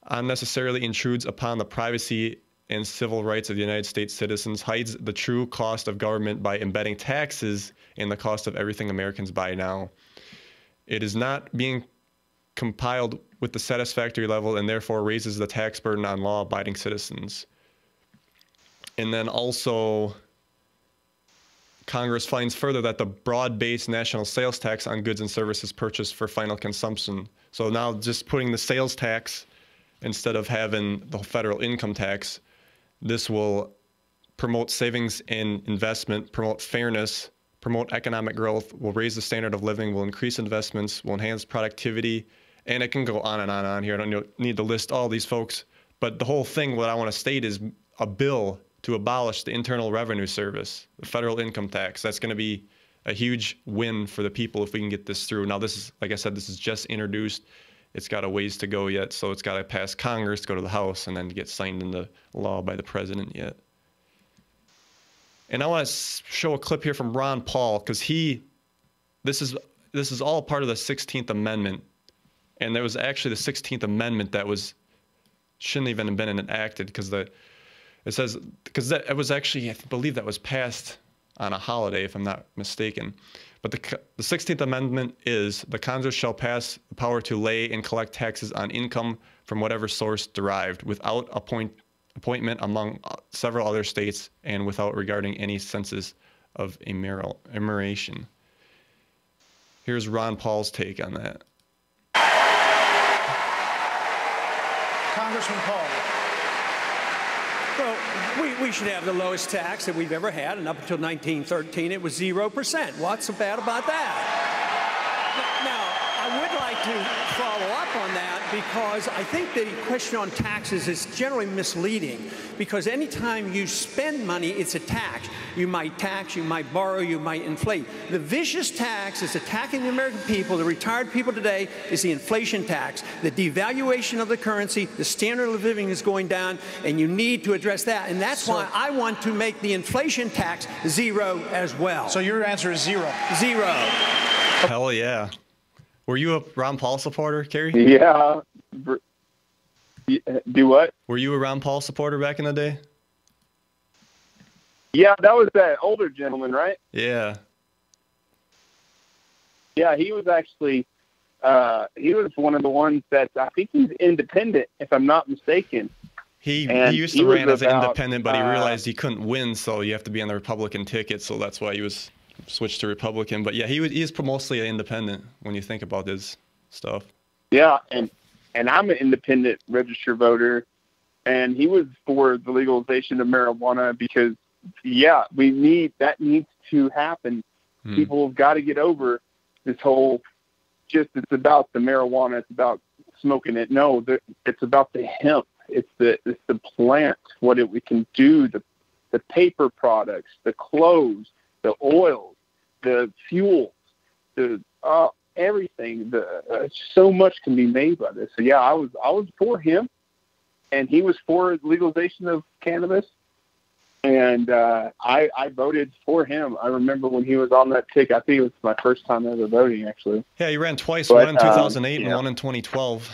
Unnecessarily intrudes upon the privacy and civil rights of the United States citizens, hides the true cost of government by embedding taxes in the cost of everything Americans buy now. It is not being compiled with the satisfactory level and therefore raises the tax burden on law-abiding citizens. And then also, Congress finds further that the broad-based national sales tax on goods and services purchased for final consumption. So now just putting the sales tax instead of having the federal income tax, this will promote savings and investment, promote fairness, promote economic growth, will raise the standard of living, will increase investments, will enhance productivity, and it can go on and on and on here. I don't need to list all these folks, but the whole thing, what I want to state is a bill to abolish the Internal Revenue Service, the federal income tax. That's going to be a huge win for the people if we can get this through. Now, this is, like I said, this is just introduced. It's got a ways to go yet, so it's got to pass Congress, go to the House, and then get signed into law by the president yet. And I want to show a clip here from Ron Paul because this is all part of the 16th Amendment, and there was actually the 16th Amendment that shouldn't even have been enacted because it was actually, I believe that was passed on a holiday if I'm not mistaken. But the 16th Amendment is, the Congress shall pass the power to lay and collect taxes on income from whatever source derived, without appointment among several other states, and without regarding any census of enumeration. Here's Ron Paul's take on that. Congressman Paul. Well, we should have the lowest tax that we've ever had, and up until 1913, it was 0%. What's so bad about that? Now, I would like to follow up on that because I think the question on taxes is generally misleading, because anytime you spend money, it's a tax. You might tax, you might borrow, you might inflate. The vicious tax is attacking the American people, the retired people today, is the inflation tax. The devaluation of the currency, the standard of living is going down, and you need to address that. And that's why I want to make the inflation tax zero as well. So your answer is zero? Zero. Hell yeah. Were you a Ron Paul supporter, Kerry? Yeah. Do what? Were you a Ron Paul supporter back in the day? Yeah, that was that older gentleman, right? Yeah. Yeah, he was actually, he was one of the ones that, I think he's independent, if I'm not mistaken. He used to run as an independent, but he realized he couldn't win, so you have to be on the Republican ticket, so that's why he was switched to Republican. But yeah, he's mostly an independent when you think about his stuff. Yeah, and I'm an independent registered voter, and he was for the legalization of marijuana because, yeah, that needs to happen. People have got to get over this whole it's about the marijuana, it's about smoking it. No, it's about the hemp. It's the plant, what we can do, the paper products, the clothes, the oils, the fuels, the everything. So much can be made by this. So yeah, I was for him, and he was for legalization of cannabis, and I voted for him. I remember when he was on that ticket. I think it was my first time ever voting, actually. Yeah, he ran twice, But, one in 2008 and yeah. one in 2012.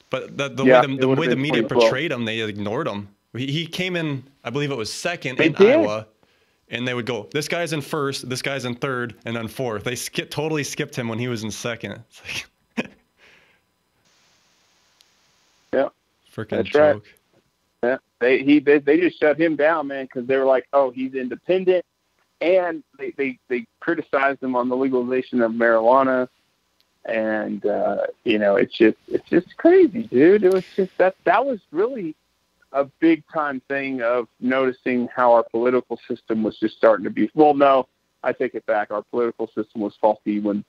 But the way the media 2012. portrayed him, they ignored him. He came in, I believe it was second They in did. Iowa, and they would go, this guy's in first, this guy's in third, and then fourth. They totally skipped him when he was in second. It's like Yeah, freaking that's joke. right. Yeah, they just shut him down, man, because they were like, oh, he's independent, and they criticized him on the legalization of marijuana. And it's just crazy, dude. It was just that was really a big time thing of noticing how our political system was just starting to be. Well, no, I take it back. Our political system was faulty when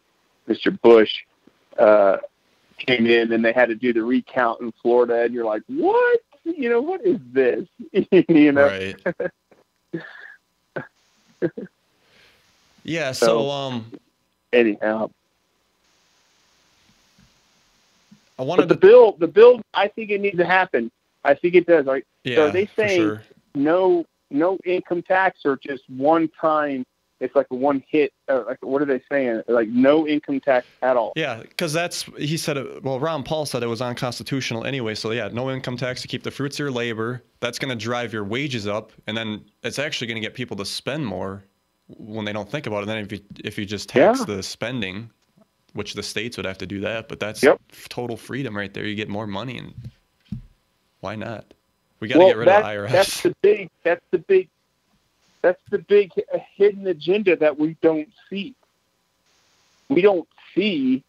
Mr. Bush came in and they had to do the recount in Florida, and you're like, what? What is this? Right. Yeah. So anyhow. I wanted the bill. I think it needs to happen. I think it does. Right? Yeah, so are they saying for sure. no income tax, or just one time? It's like a one hit. Like what are they saying? Like no income tax at all? Yeah, because he said it. Well, Ron Paul said it was unconstitutional anyway. So yeah, no income tax to keep the fruits of your labor. That's going to drive your wages up, and then it's actually going to get people to spend more when they don't think about it. And then if you just tax the spending, which the states would have to do that, but that's total freedom right there. You get more money, and why not? We got to get rid of the IRS. That's the big hidden agenda that we don't see. We don't see.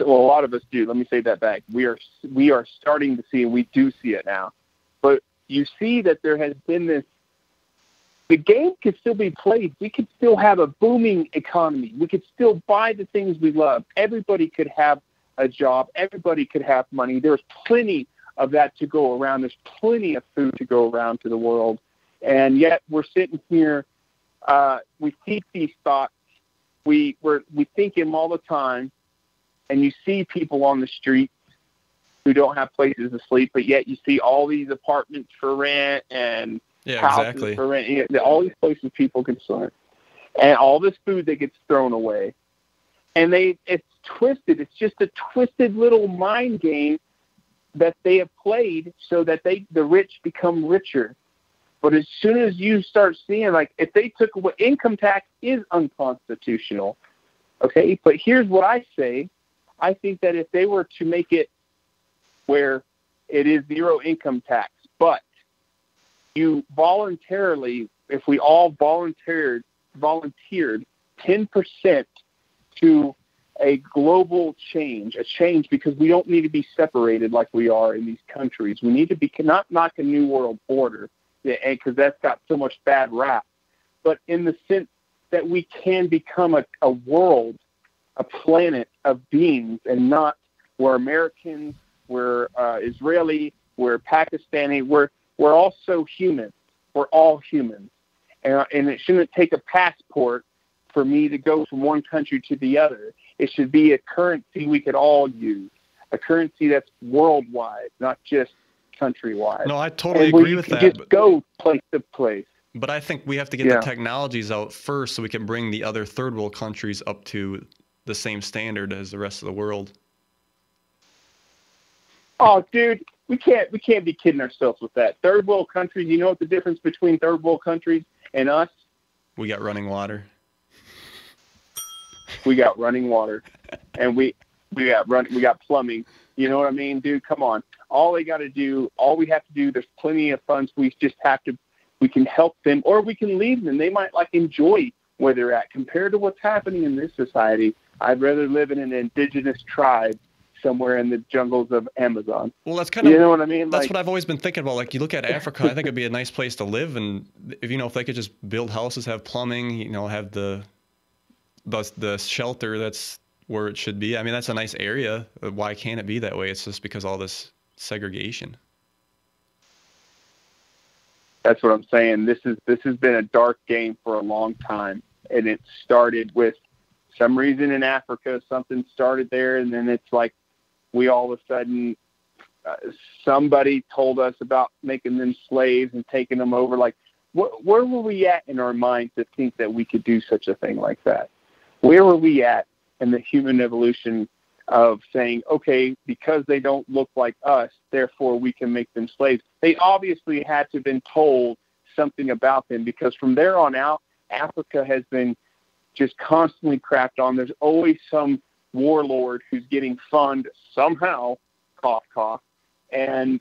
Well, a lot of us do. Let me say that back. We are starting to see, and we do see it now. But you see that there has been this. The game could still be played. We could still have a booming economy. We could still buy the things we love. Everybody could have a job. Everybody could have money. There's plenty of that to go around. There's plenty of food to go around to the world. And yet we're sitting here. We keep these thoughts. We think them all the time. And you see people on the street who don't have places to sleep, but yet you see all these apartments for rent and houses for rent. All these places people can sleep, and all this food that gets thrown away. And it's twisted. It's just a twisted little mind game that they have played so that the rich become richer. But as soon as you start seeing, like, if they took away income tax is unconstitutional. Okay, but here's what I say. I think that if they were to make it where it is zero income tax, but you voluntarily, if we all volunteered 10% to a global change, because we don't need to be separated like we are in these countries. We need to be not a new world order, because that's got so much bad rap, but in the sense that we can become a world, a planet of beings, and not we're Americans, we're Israeli, we're Pakistani, we're all so human. We're all humans. And it shouldn't take a passport for me to go from one country to the other. It should be a currency we could all use, a currency that's worldwide, not just countrywide. No, I totally agree with that. Just go place to place. But I think we have to get the technologies out first so we can bring the other third world countries up to the same standard as the rest of the world. Oh, dude, we can't be kidding ourselves with that. Third world countries, you know what the difference between third world countries and us? We got running water. We got running water, and we got plumbing. You know what I mean, dude? Come on. All we have to do, there's plenty of funds. We can help them, or we can leave them. They might enjoy where they're at. Compared to what's happening in this society, I'd rather live in an indigenous tribe somewhere in the jungles of Amazon. Well, that's kind of, you know what I mean? That's what I've always been thinking about. Like, you look at Africa, I think it'd be a nice place to live, and if they could just build houses, have plumbing, have the shelter, that's where it should be. I mean, that's a nice area. Why can't it be that way? It's just because all this segregation. That's what I'm saying. This has been a dark game for a long time, and it started with some reason in Africa. Something started there, and then it's like we all of a sudden somebody told us about making them slaves and taking them over. Like, where were we at in our mind to think that we could do such a thing like that? Where were we at in the human evolution of saying, okay, because they don't look like us, therefore we can make them slaves? They obviously had to have been told something about them, because from there on out, Africa has been just constantly crapped on. There's always some warlord who's getting funded somehow, cough, cough, and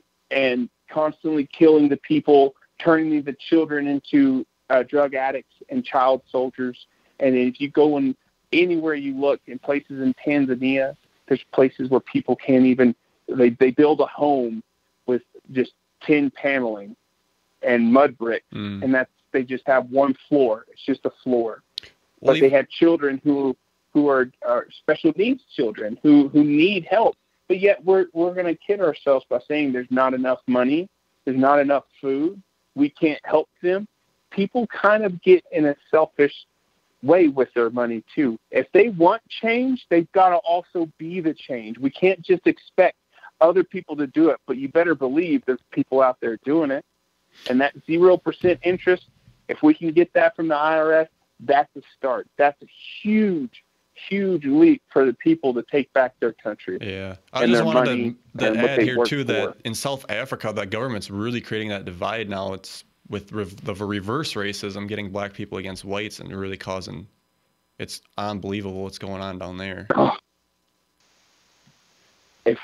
constantly killing the people, turning the children into drug addicts and child soldiers. And if you go in anywhere you look, in places in Tanzania, there's places where people can't even, they build a home with just tin paneling and mud bricks, and they just have one floor. It's just a floor. But they have children who are special needs children who need help. But yet we're going to kid ourselves by saying there's not enough money, there's not enough food, we can't help them. People kind of get in a selfish way with their money too. If they want change, they've got to also be the change. We can't just expect other people to do it, but you better believe there's people out there doing it. And that 0% interest, if we can get that from the IRS, that's a start. That's a huge leap for the people to take back their country. Yeah. I just wanted to add here too that in South Africa, that government's really creating that divide now. It's with the reverse racism, getting black people against whites, and really causing, it's unbelievable what's going on down there.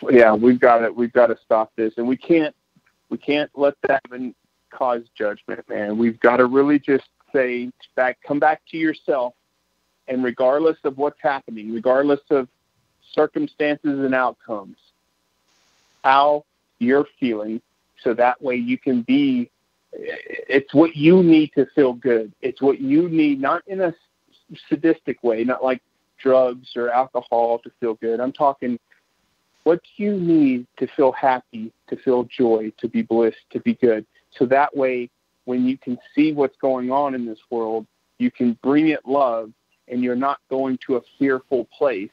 We've got to stop this, and we can't let that even cause judgment, man. We've got to really just say, come back to yourself, and regardless of what's happening, regardless of circumstances and outcomes, how you're feeling, so that way you can be, it's what you need to feel good. It's what you need, not in a sadistic way, not like drugs or alcohol to feel good. I'm talking what you need to feel happy, to feel joy, to be bliss, to be good. So that way, when you can see what's going on in this world, you can bring it love, and you're not going to a fearful place.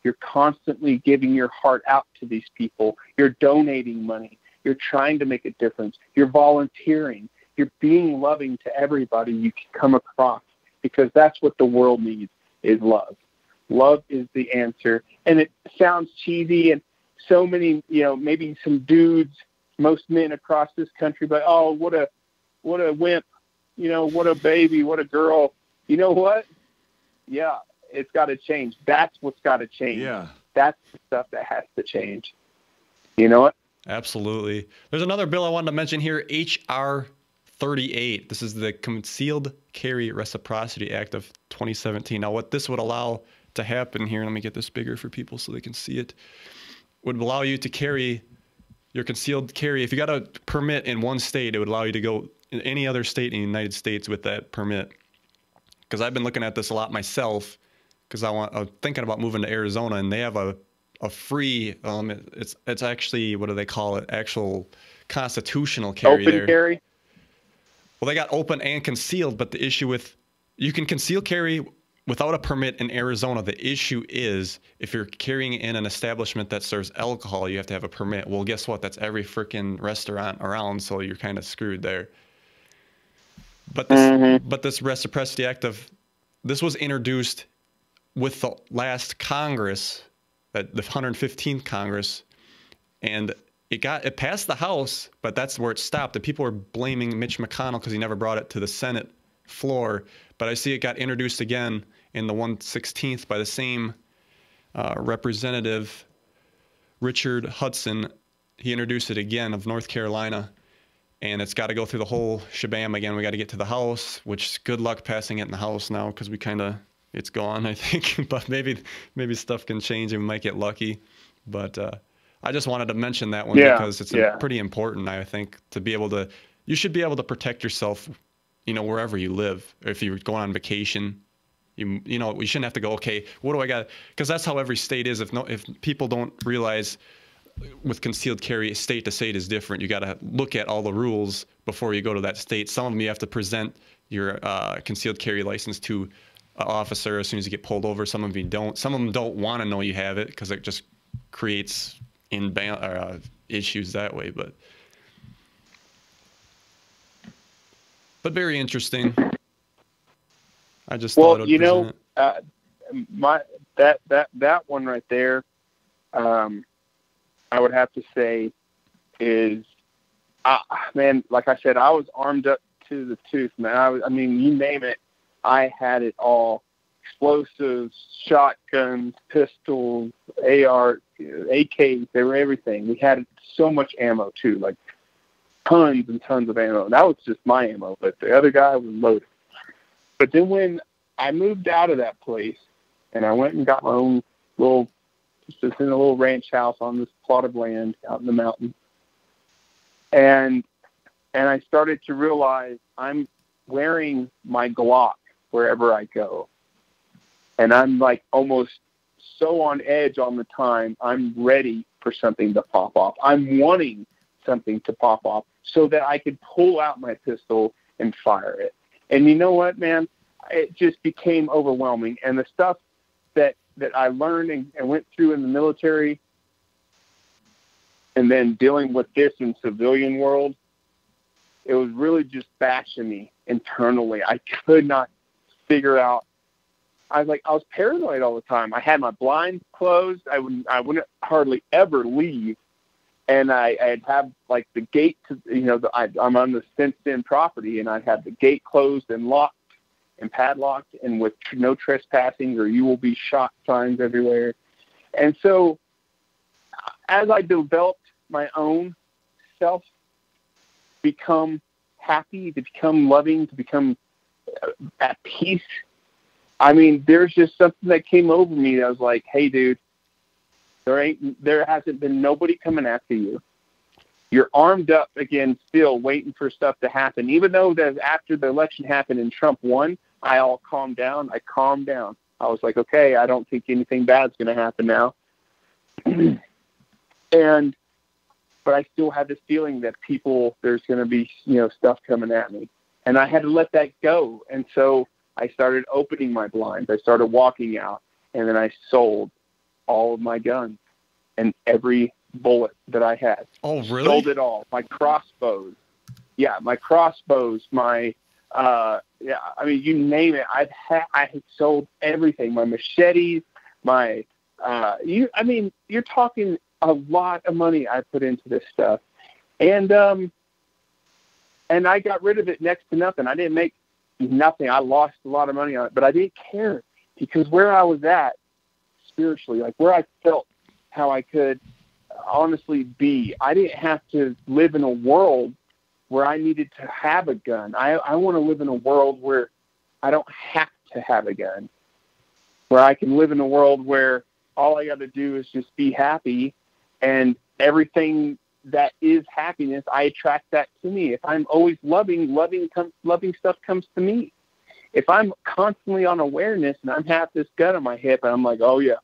You're constantly giving your heart out to these people. You're donating money. You're trying to make a difference. You're volunteering. You're being loving to everybody you can come across, because that's what the world needs, is love. Love is the answer. And it sounds cheesy, and so many, maybe some dudes, most men across this country, but, oh, what a wimp, what a baby, what a girl. You know what? Yeah, it's got to change. That's what's got to change. Yeah. That's the stuff that has to change. You know what? Absolutely. There's another bill I wanted to mention here, H.R. 38. This is the Concealed Carry Reciprocity Act of 2017. Now, what this would allow to happen here, let me get this bigger for people so they can see it, would allow you to carry your concealed carry. If you got a permit in one state, it would allow you to go in any other state in the United States with that permit. Because I've been looking at this a lot myself, because I'm thinking about moving to Arizona, and they have a free, it's actually, what do they call it? Actual constitutional carry there. Open carry? Well, they got open and concealed, but the issue with, you can conceal carry without a permit in Arizona. The issue is if you're carrying in an establishment that serves alcohol, you have to have a permit. Well, guess what? That's every freaking restaurant around, so you're kind of screwed there. But this Reciprocity Act this was introduced with the last Congress, the 115th Congress, and it passed the House, but that's where it stopped. And people were blaming Mitch McConnell because he never brought it to the Senate floor. But I see it got introduced again in the 116th by the same Representative Richard Hudson. He introduced it again, of North Carolina. And it's got to go through the whole shebang again. We got to get to the House, which good luck passing it in the House now, because it's gone, I think. But maybe stuff can change and we might get lucky. But I just wanted to mention that one because it's pretty important, I think, to be able to, you should be able to protect yourself, wherever you live. Or if you're going on vacation, you shouldn't have to go, okay, what do I got? Because that's how every state is. If people don't realize, with concealed carry, state to state is different. You got to look at all the rules before you go to that state. Some of them you have to present your concealed carry license to an officer as soon as you get pulled over. Some of them you don't. Some of them don't want to know you have it because it just creates issues that way. But very interesting. I just thought I would present it. That one right there, I would have to say is, man, like I said, I was armed up to the tooth, man. I mean, you name it, I had it all. Explosives, shotguns, pistols, AR, AKs, they were everything. We had so much ammo too, like tons and tons of ammo. That was just my ammo, but the other guy was loaded. But then when I moved out of that place and I went and got my own little, just in a little ranch house on this plot of land out in the mountains, and I started to realize I'm wearing my Glock wherever I go. And I'm like almost so on edge all the time. I'm ready for something to pop off. I'm wanting something to pop off so that I could pull out my pistol and fire it. And you know what, man? It just became overwhelming. And the stuff that I learned and went through in the military, and then dealing with this in civilian world, it was really just bashing me internally. I could not figure out. I was paranoid all the time. I had my blinds closed. I wouldn't hardly ever leave. And I'd have like the gate to, I'm on the fenced-in property, and I'd have the gate closed and locked and padlocked, and with no trespassing or you will be shot signs everywhere. And so as I developed my own self, become happy, to become loving, to become at peace, I mean, there's just something that came over me that was like, hey, dude, there hasn't been nobody coming after you. You're armed up again, still waiting for stuff to happen. Even though that after the election happened and Trump won, I all calmed down. I calmed down. I was like, okay, I don't think anything bad's going to happen now. But I still had this feeling that there's going to be, stuff coming at me. And I had to let that go. And so I started opening my blinds. I started walking out, and then I sold all of my guns and every bullet that I had. Oh, really? Sold it all. My crossbows. Yeah, my crossbows, I mean, you name it. I had sold everything. My machetes, you're talking a lot of money I put into this stuff. And I got rid of it next to nothing. I didn't make nothing. I lost a lot of money on it, but I didn't care, because where I was at spiritually, like where I felt how I could honestly be, I didn't have to live in a world where I needed to have a gun. I want to live in a world where I don't have to have a gun, where I can live in a world where all I got to do is just be happy, and everything that is happiness, I attract that to me. If I'm always loving stuff comes to me. If I'm constantly on awareness and I'm half this gun on my hip and I'm like, oh yeah,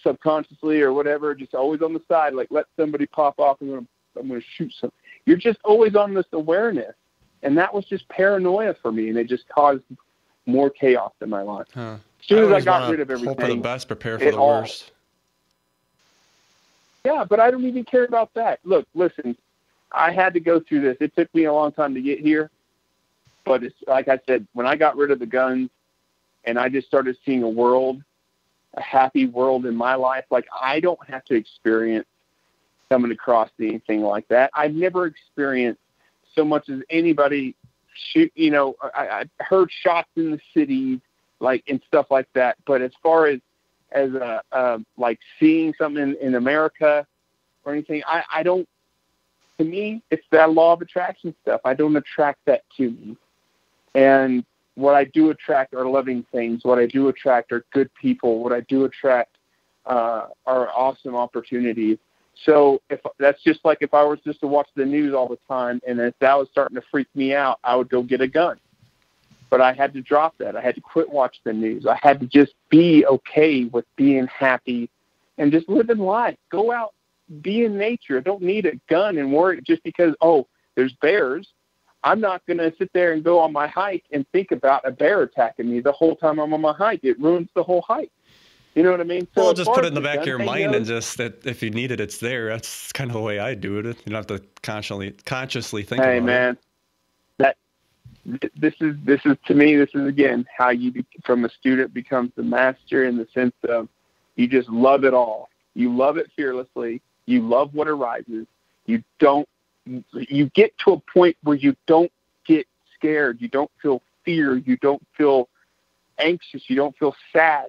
subconsciously or whatever, just always on the side, like let somebody pop off and I'm going to shoot some. You're just always on this awareness. And that was just paranoia for me, and it just caused more chaos in my life. Huh. As soon as I got rid of everything. Hope for the best, prepare for the worst. Yeah, but I don't even care about that. Look, listen, I had to go through this. It took me a long time to get here. But it's like I said, when I got rid of the guns and I just started seeing a happy world in my life, like I don't have to experience coming across anything like that. I've never experienced so much as anybody shoot, I heard shots in the city, like, and stuff like that. But as far as like seeing something in America or anything, I don't, to me, it's that law of attraction stuff. I don't attract that to me. And what I do attract are loving things. What I do attract are good people. What I do attract are awesome opportunities. So that's just like if I was just to watch the news all the time, and if that was starting to freak me out, I would go get a gun. But I had to drop that. I had to quit watching the news. I had to just be okay with being happy and just living life. Go out be in nature. I don't need a gun and worry just because, oh, there's bears. I'm not going to sit there and go on my hike and think about a bear attacking me the whole time I'm on my hike. It ruins the whole hike. You know what I mean? So well, just put it in the back of your mind and just that if you need it, it's there. That's kind of the way I do it. You don't have to consciously think about it. Hey, man, this is to me, this is, again, how you, from a student, becomes the master in the sense of you just love it all. You love it fearlessly. You love what arises. You get to a point where you don't get scared. You don't feel fear. You don't feel anxious. You don't feel sad.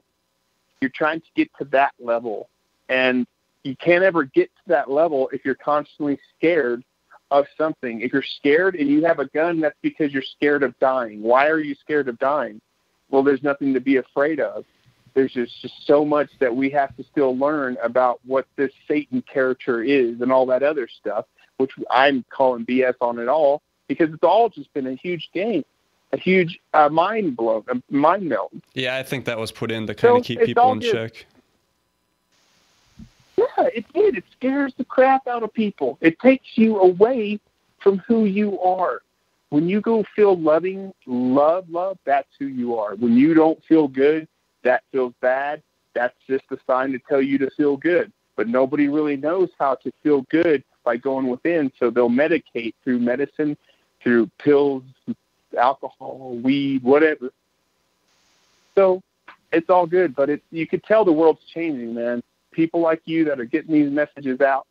You're trying to get to that level. And you can't ever get to that level if you're constantly scared of something. If you're scared and you have a gun, that's because you're scared of dying. Why are you scared of dying? Well, there's nothing to be afraid of. There's just so much that we have to still learn about what this Satan character is and all that other stuff, which I'm calling BS on it all, because it's all just been a huge game, a huge mind melt. Yeah, I think that was put in to kind of keep people in check. Yeah, it did. It scares the crap out of people. It takes you away from who you are. When you go feel love, that's who you are. When you don't feel good, that feels bad. That's just a sign to tell you to feel good. But nobody really knows how to feel good by going within, so they'll medicate through medicine, through pills, alcohol, weed, whatever. So it's all good, but you could tell the world's changing, man. People like you that are getting these messages out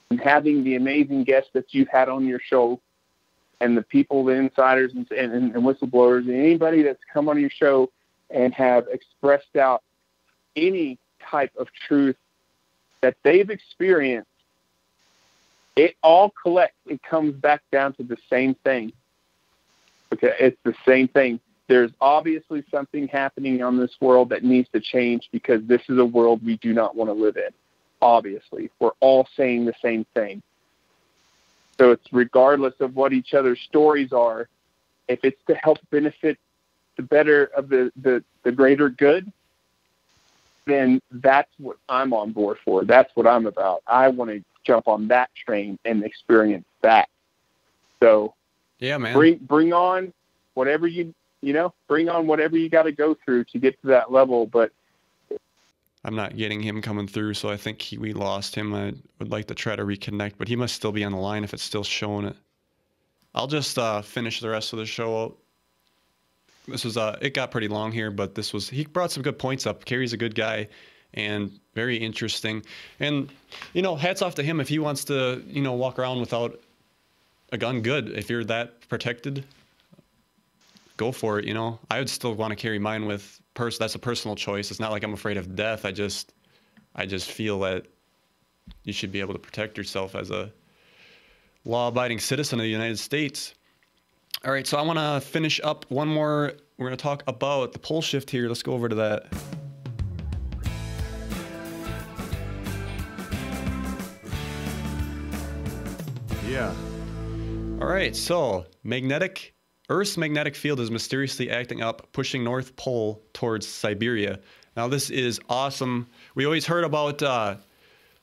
and having the amazing guests that you've had on your show, and the people, the insiders and whistleblowers, and anybody that's come on your show and have expressed out any type of truth that they've experienced, it all collects. It comes back down to the same thing. Okay, it's the same thing. There's obviously something happening on this world that needs to change, because this is a world we do not want to live in. Obviously, we're all saying the same thing. So it's regardless of what each other's stories are, if it's to help benefit the better of the greater good, then that's what I'm on board for. That's what I'm about. I want to jump on that train and experience that. So yeah, man, bring on whatever bring on whatever you got to go through to get to that level. But I'm not getting him coming through, so I think we lost him. I would like to try to reconnect, but he must still be on the line if it's still showing it. I'll just finish the rest of the show out. This was it got pretty long here, but he brought some good points up. Kerry's a good guy and very interesting. And hats off to him if he wants to walk around without a gun. Good. If you're that protected, go for it. I would still want to carry mine with that's a personal choice. It's not like I'm afraid of death. I just feel that you should be able to protect yourself as a law-abiding citizen of the United States. All right, so I want to finish up one more. We're going to talk about the pole shift here. Let's go over to that. Yeah. All right, so Earth's magnetic field is mysteriously acting up, pushing North Pole towards Siberia. Now, this is awesome. We always heard about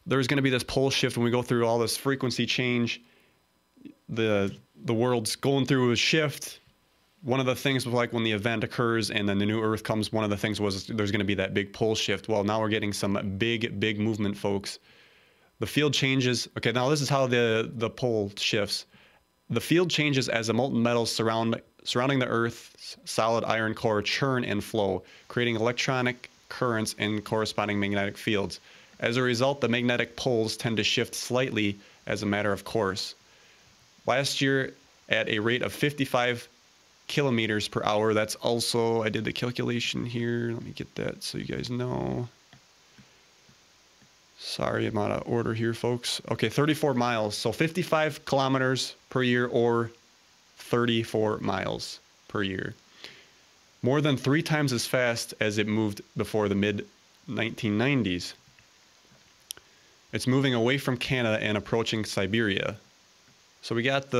there's going to be this pole shift when we go through all this frequency change. The world's going through a shift. One of the things was like when the event occurs and then the new Earth comes, one of the things was there's going to be that big pole shift. Well, now we're getting some big movement, folks. The field changes. Okay, now this is how the pole shifts. The field changes as the molten metals surrounding the Earth's solid iron core churn and flow, creating electronic currents and corresponding magnetic fields. As a result, the magnetic poles tend to shift slightly as a matter of course. Last year, at a rate of 55 kilometers per hour, that's also, I did the calculation here. Let me get that so you guys know. Sorry, I'm out of order here, folks. Okay, 34 miles. So 55 kilometers per year or 34 miles per year. More than 3 times as fast as it moved before the mid-1990s. It's moving away from Canada and approaching Siberia. So I got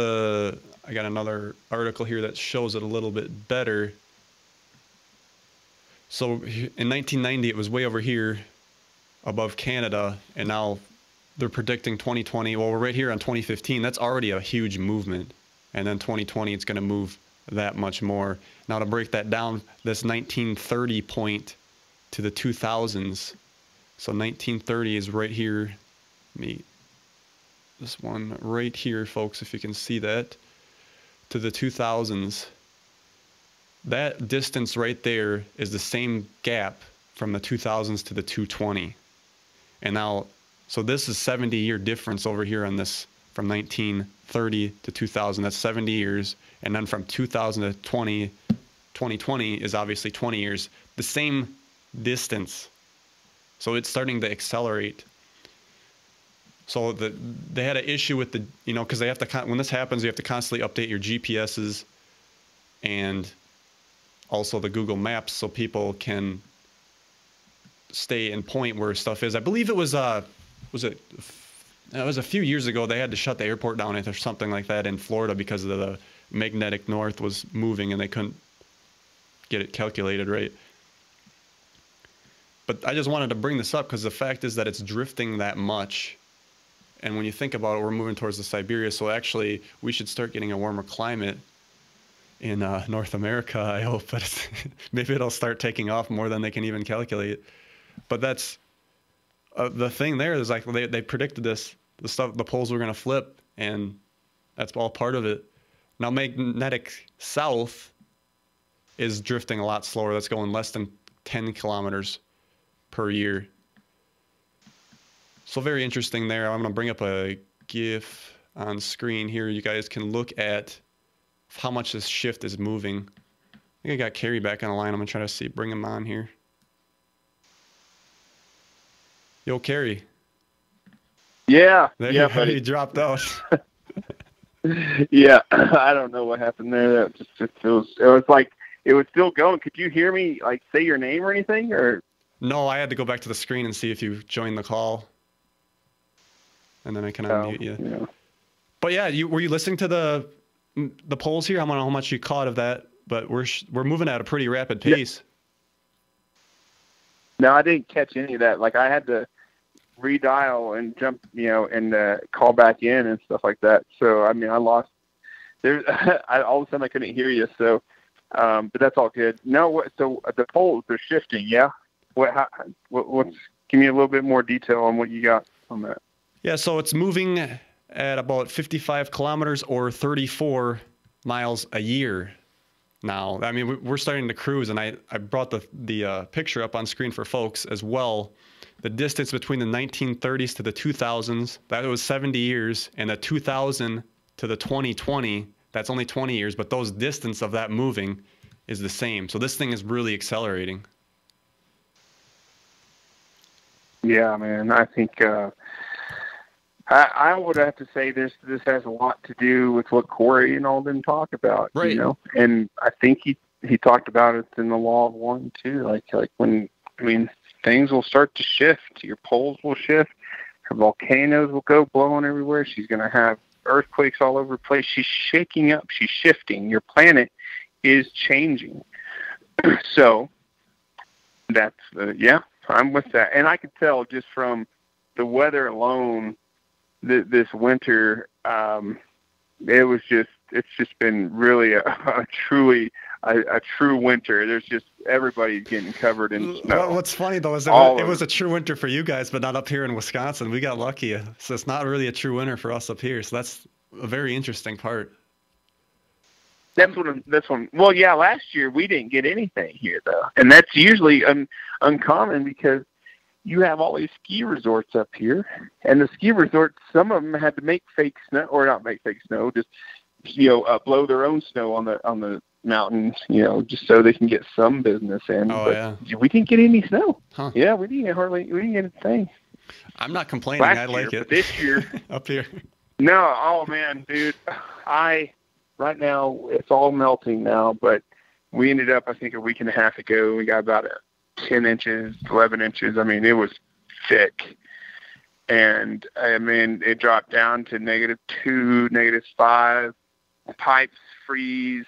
another article here that shows it a little bit better. So in 1990, it was way over here above Canada, and now they're predicting 2020. Well, we're right here on 2015. That's already a huge movement. And then 2020, it's going to move that much more. Now, to break that down, this 1930 point to the 2000s. So 1930 is right here. This one right here, folks, if you can see that, to the 2000s. That distance right there is the same gap from the 2000s to the 220. And now, so this is 70-year difference over here on this from 1930 to 2000. That's 70 years. And then from 2000 to 2020 is obviously 20 years. The same distance. So it's starting to accelerate. So they had an issue with the, because they have to, when this happens, you have to constantly update your GPSs and also the Google Maps so people can stay in point where stuff is. I believe it was a few years ago they had to shut the airport down or something like that in Florida because of the magnetic north was moving and they couldn't get it calculated right. But I just wanted to bring this up because the fact is that it's drifting that much. And when you think about it, we're moving towards the Siberia. So actually, we should start getting a warmer climate in North America, I hope. But maybe it'll start taking off more than they can even calculate. But that's the thing there is like they predicted this. The poles were going to flip, and that's all part of it. Now, magnetic south is drifting a lot slower. That's going less than 10 kilometers per year. So very interesting there. I'm going to bring up a GIF on screen here. You guys can look at how much this shift is moving. I think I got Kerry back on the line. I'm going to try to bring him on here. Yo, Kerry. Yeah. There buddy. He dropped out. Yeah, I don't know what happened there. That just feels. It was like it was still going. Could you hear me like say your name or anything? Or no, I had to go back to the screen and see if you joined the call, and then I can unmute you. Yeah. But yeah, were you listening to the polls here? I don't know how much you caught of that, but we're moving at a pretty rapid pace. No, I didn't catch any of that. Like I had to redial and jump, and call back in and stuff like that. So I mean, I lost. All of a sudden I couldn't hear you. So, but that's all good. No, so the polls are shifting. Yeah. What's? Give me a little bit more detail on what you got on that. Yeah. So it's moving at about 55 kilometers or 34 miles a year. Now, I mean, we're starting to cruise, and I brought the picture up on screen for folks as well. The distance between the 1930s to the 2000s, that was 70 years, and the 2000 to the 2020, that's only 20 years, but those distance of that moving is the same. So this thing is really accelerating. Yeah, man, I think I would have to say this has a lot to do with what Corey and all them talk about, right? And I think he talked about it in the Law of One too. Like when things will start to shift, your poles will shift, her volcanoes will go blowing everywhere. She's going to have earthquakes all over the place. She's shaking up. She's shifting. Your planet is changing. So that's I'm with that, and I could tell just from the weather alone. This winter, it's just been really a true winter. There's just everybody's getting covered in snow. Well, what's funny though is it was a true winter for you guys, but not up here in Wisconsin. We got lucky, so it's not really a true winter for us up here. So that's a very interesting part. That's one. Well, yeah, last year we didn't get anything here though, and that's usually uncommon because you have all these ski resorts up here, and the ski resorts, some of them had to make fake snow, or not make fake snow, just blow their own snow on the mountains, just so they can get some business in. Oh, but yeah. We didn't get any snow. Huh. Yeah, we didn't get a thing. I'm not complaining. Last I like year, it. But this year up here. No, oh man, dude, right now it's all melting now, but we ended up, I think, a week and a half ago. We got about 10 inches, 11 inches. I mean, it was thick. And, I mean, it dropped down to -2, -5. Pipes freeze.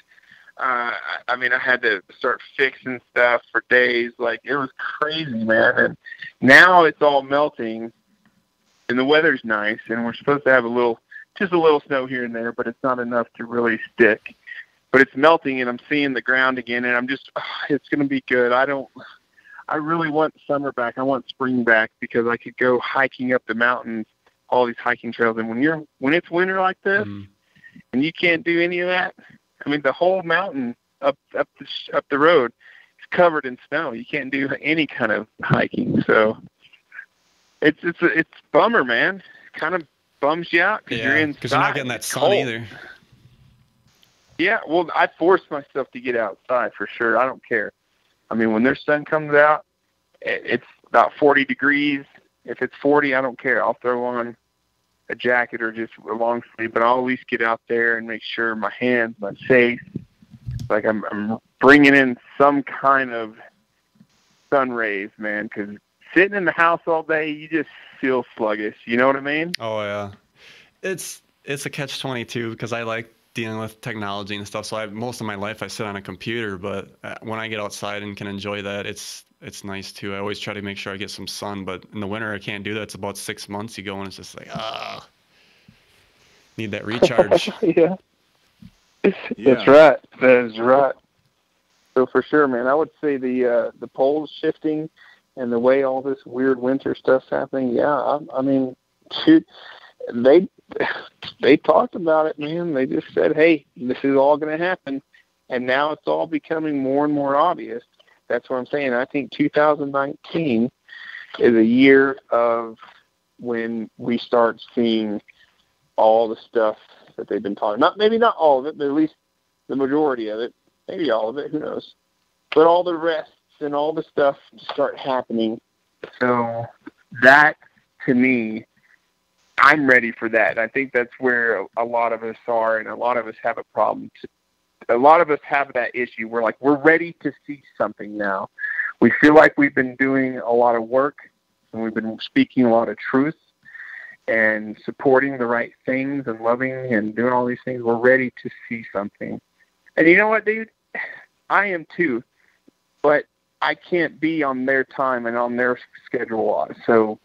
I mean, I had to start fixing stuff for days. Like, it was crazy, man. And now it's all melting. and the weather's nice, and we're supposed to have just a little snow here and there, but it's not enough to really stick. But it's melting, and I'm seeing the ground again, and I'm just, it's going to be good. I really want summer back. I want spring back, because I could go hiking up the mountains, all these hiking trails. And when it's winter like this, and you can't do any of that, I mean, the whole mountain up the road is covered in snow. You can't do any kind of hiking. So it's a bummer, man. It kind of bums you out because you're inside. Because you're not getting that sun either. Yeah, well, I force myself to get outside for sure. I don't care. I mean, when their sun comes out, it's about 40 degrees. If it's 40, I don't care. I'll throw on a jacket or just a long sleeve, but I'll at least get out there and make sure my hands, my face, like I'm bringing in some kind of sun rays, man, because sitting in the house all day, you just feel sluggish. You know what I mean? Oh, yeah. It's a catch-22 because I like dealing with technology and stuff. So most of my life I sit on a computer, but when I get outside and can enjoy that, it's nice too. I always try to make sure I get some sun, but in the winter I can't do that. It's about 6 months you go and it's just like, need that recharge. Yeah. That's right. That is right. So for sure, man, I would say the poles shifting and the way all this weird winter stuff's happening. Yeah. I mean, shoot, they talked about it, man. They just said, hey, this is all going to happen. And now it's all becoming more and more obvious. That's what I'm saying. I think 2019 is a year of when we start seeing all the stuff that they've been talking about. Maybe not all of it, but at least the majority of it. Maybe all of it. Who knows? But all the rest and all the stuff start happening. So that, to me, I'm ready for that. I think that's where a lot of us are, and a lot of us have a problem. A lot of us have that issue. We're ready to see something now. We feel like we've been doing a lot of work, and we've been speaking a lot of truth and supporting the right things and loving and doing all these things. We're ready to see something. And you know what, dude? I am too, but I can't be on their time and on their schedule. So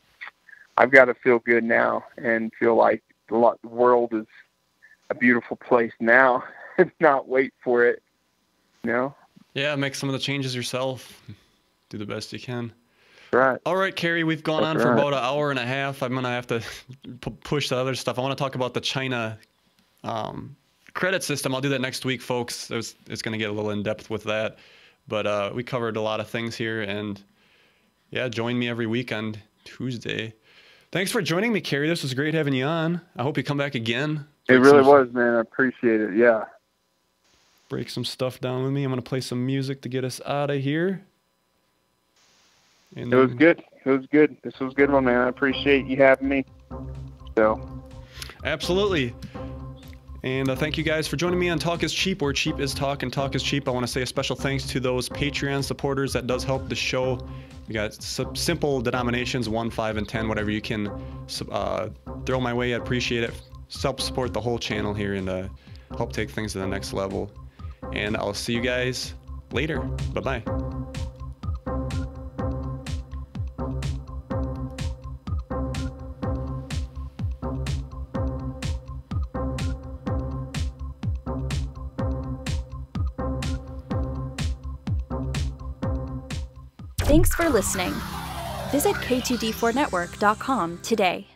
I've got to feel good now and feel like the world is a beautiful place now and not wait for it, you know? Yeah, make some of the changes yourself. Do the best you can. Right. All right, Kerry, we've gone on for about an hour and a half. I'm going to have to push the other stuff. I want to talk about the China credit system. I'll do that next week, folks. It's going to get a little in-depth with that. But we covered a lot of things here. And, yeah, join me every week on Tuesday. Thanks for joining me, Kerry. This was great having you on. I hope you come back again. It really was, man. I appreciate it. Yeah. Break some stuff down with me. I'm going to play some music to get us out of here. And it was good. It was good. This was a good one, man. I appreciate you having me. So. Absolutely. And thank you guys for joining me on Talk is Cheap, where cheap is talk and talk is cheap. I want to say a special thanks to those Patreon supporters. That does help the show. We got simple denominations, 1, 5, and 10, whatever you can throw my way. I appreciate it. Help support the whole channel here and help take things to the next level. And I'll see you guys later. Bye-bye. Thanks for listening. Visit K2D4Network.com today.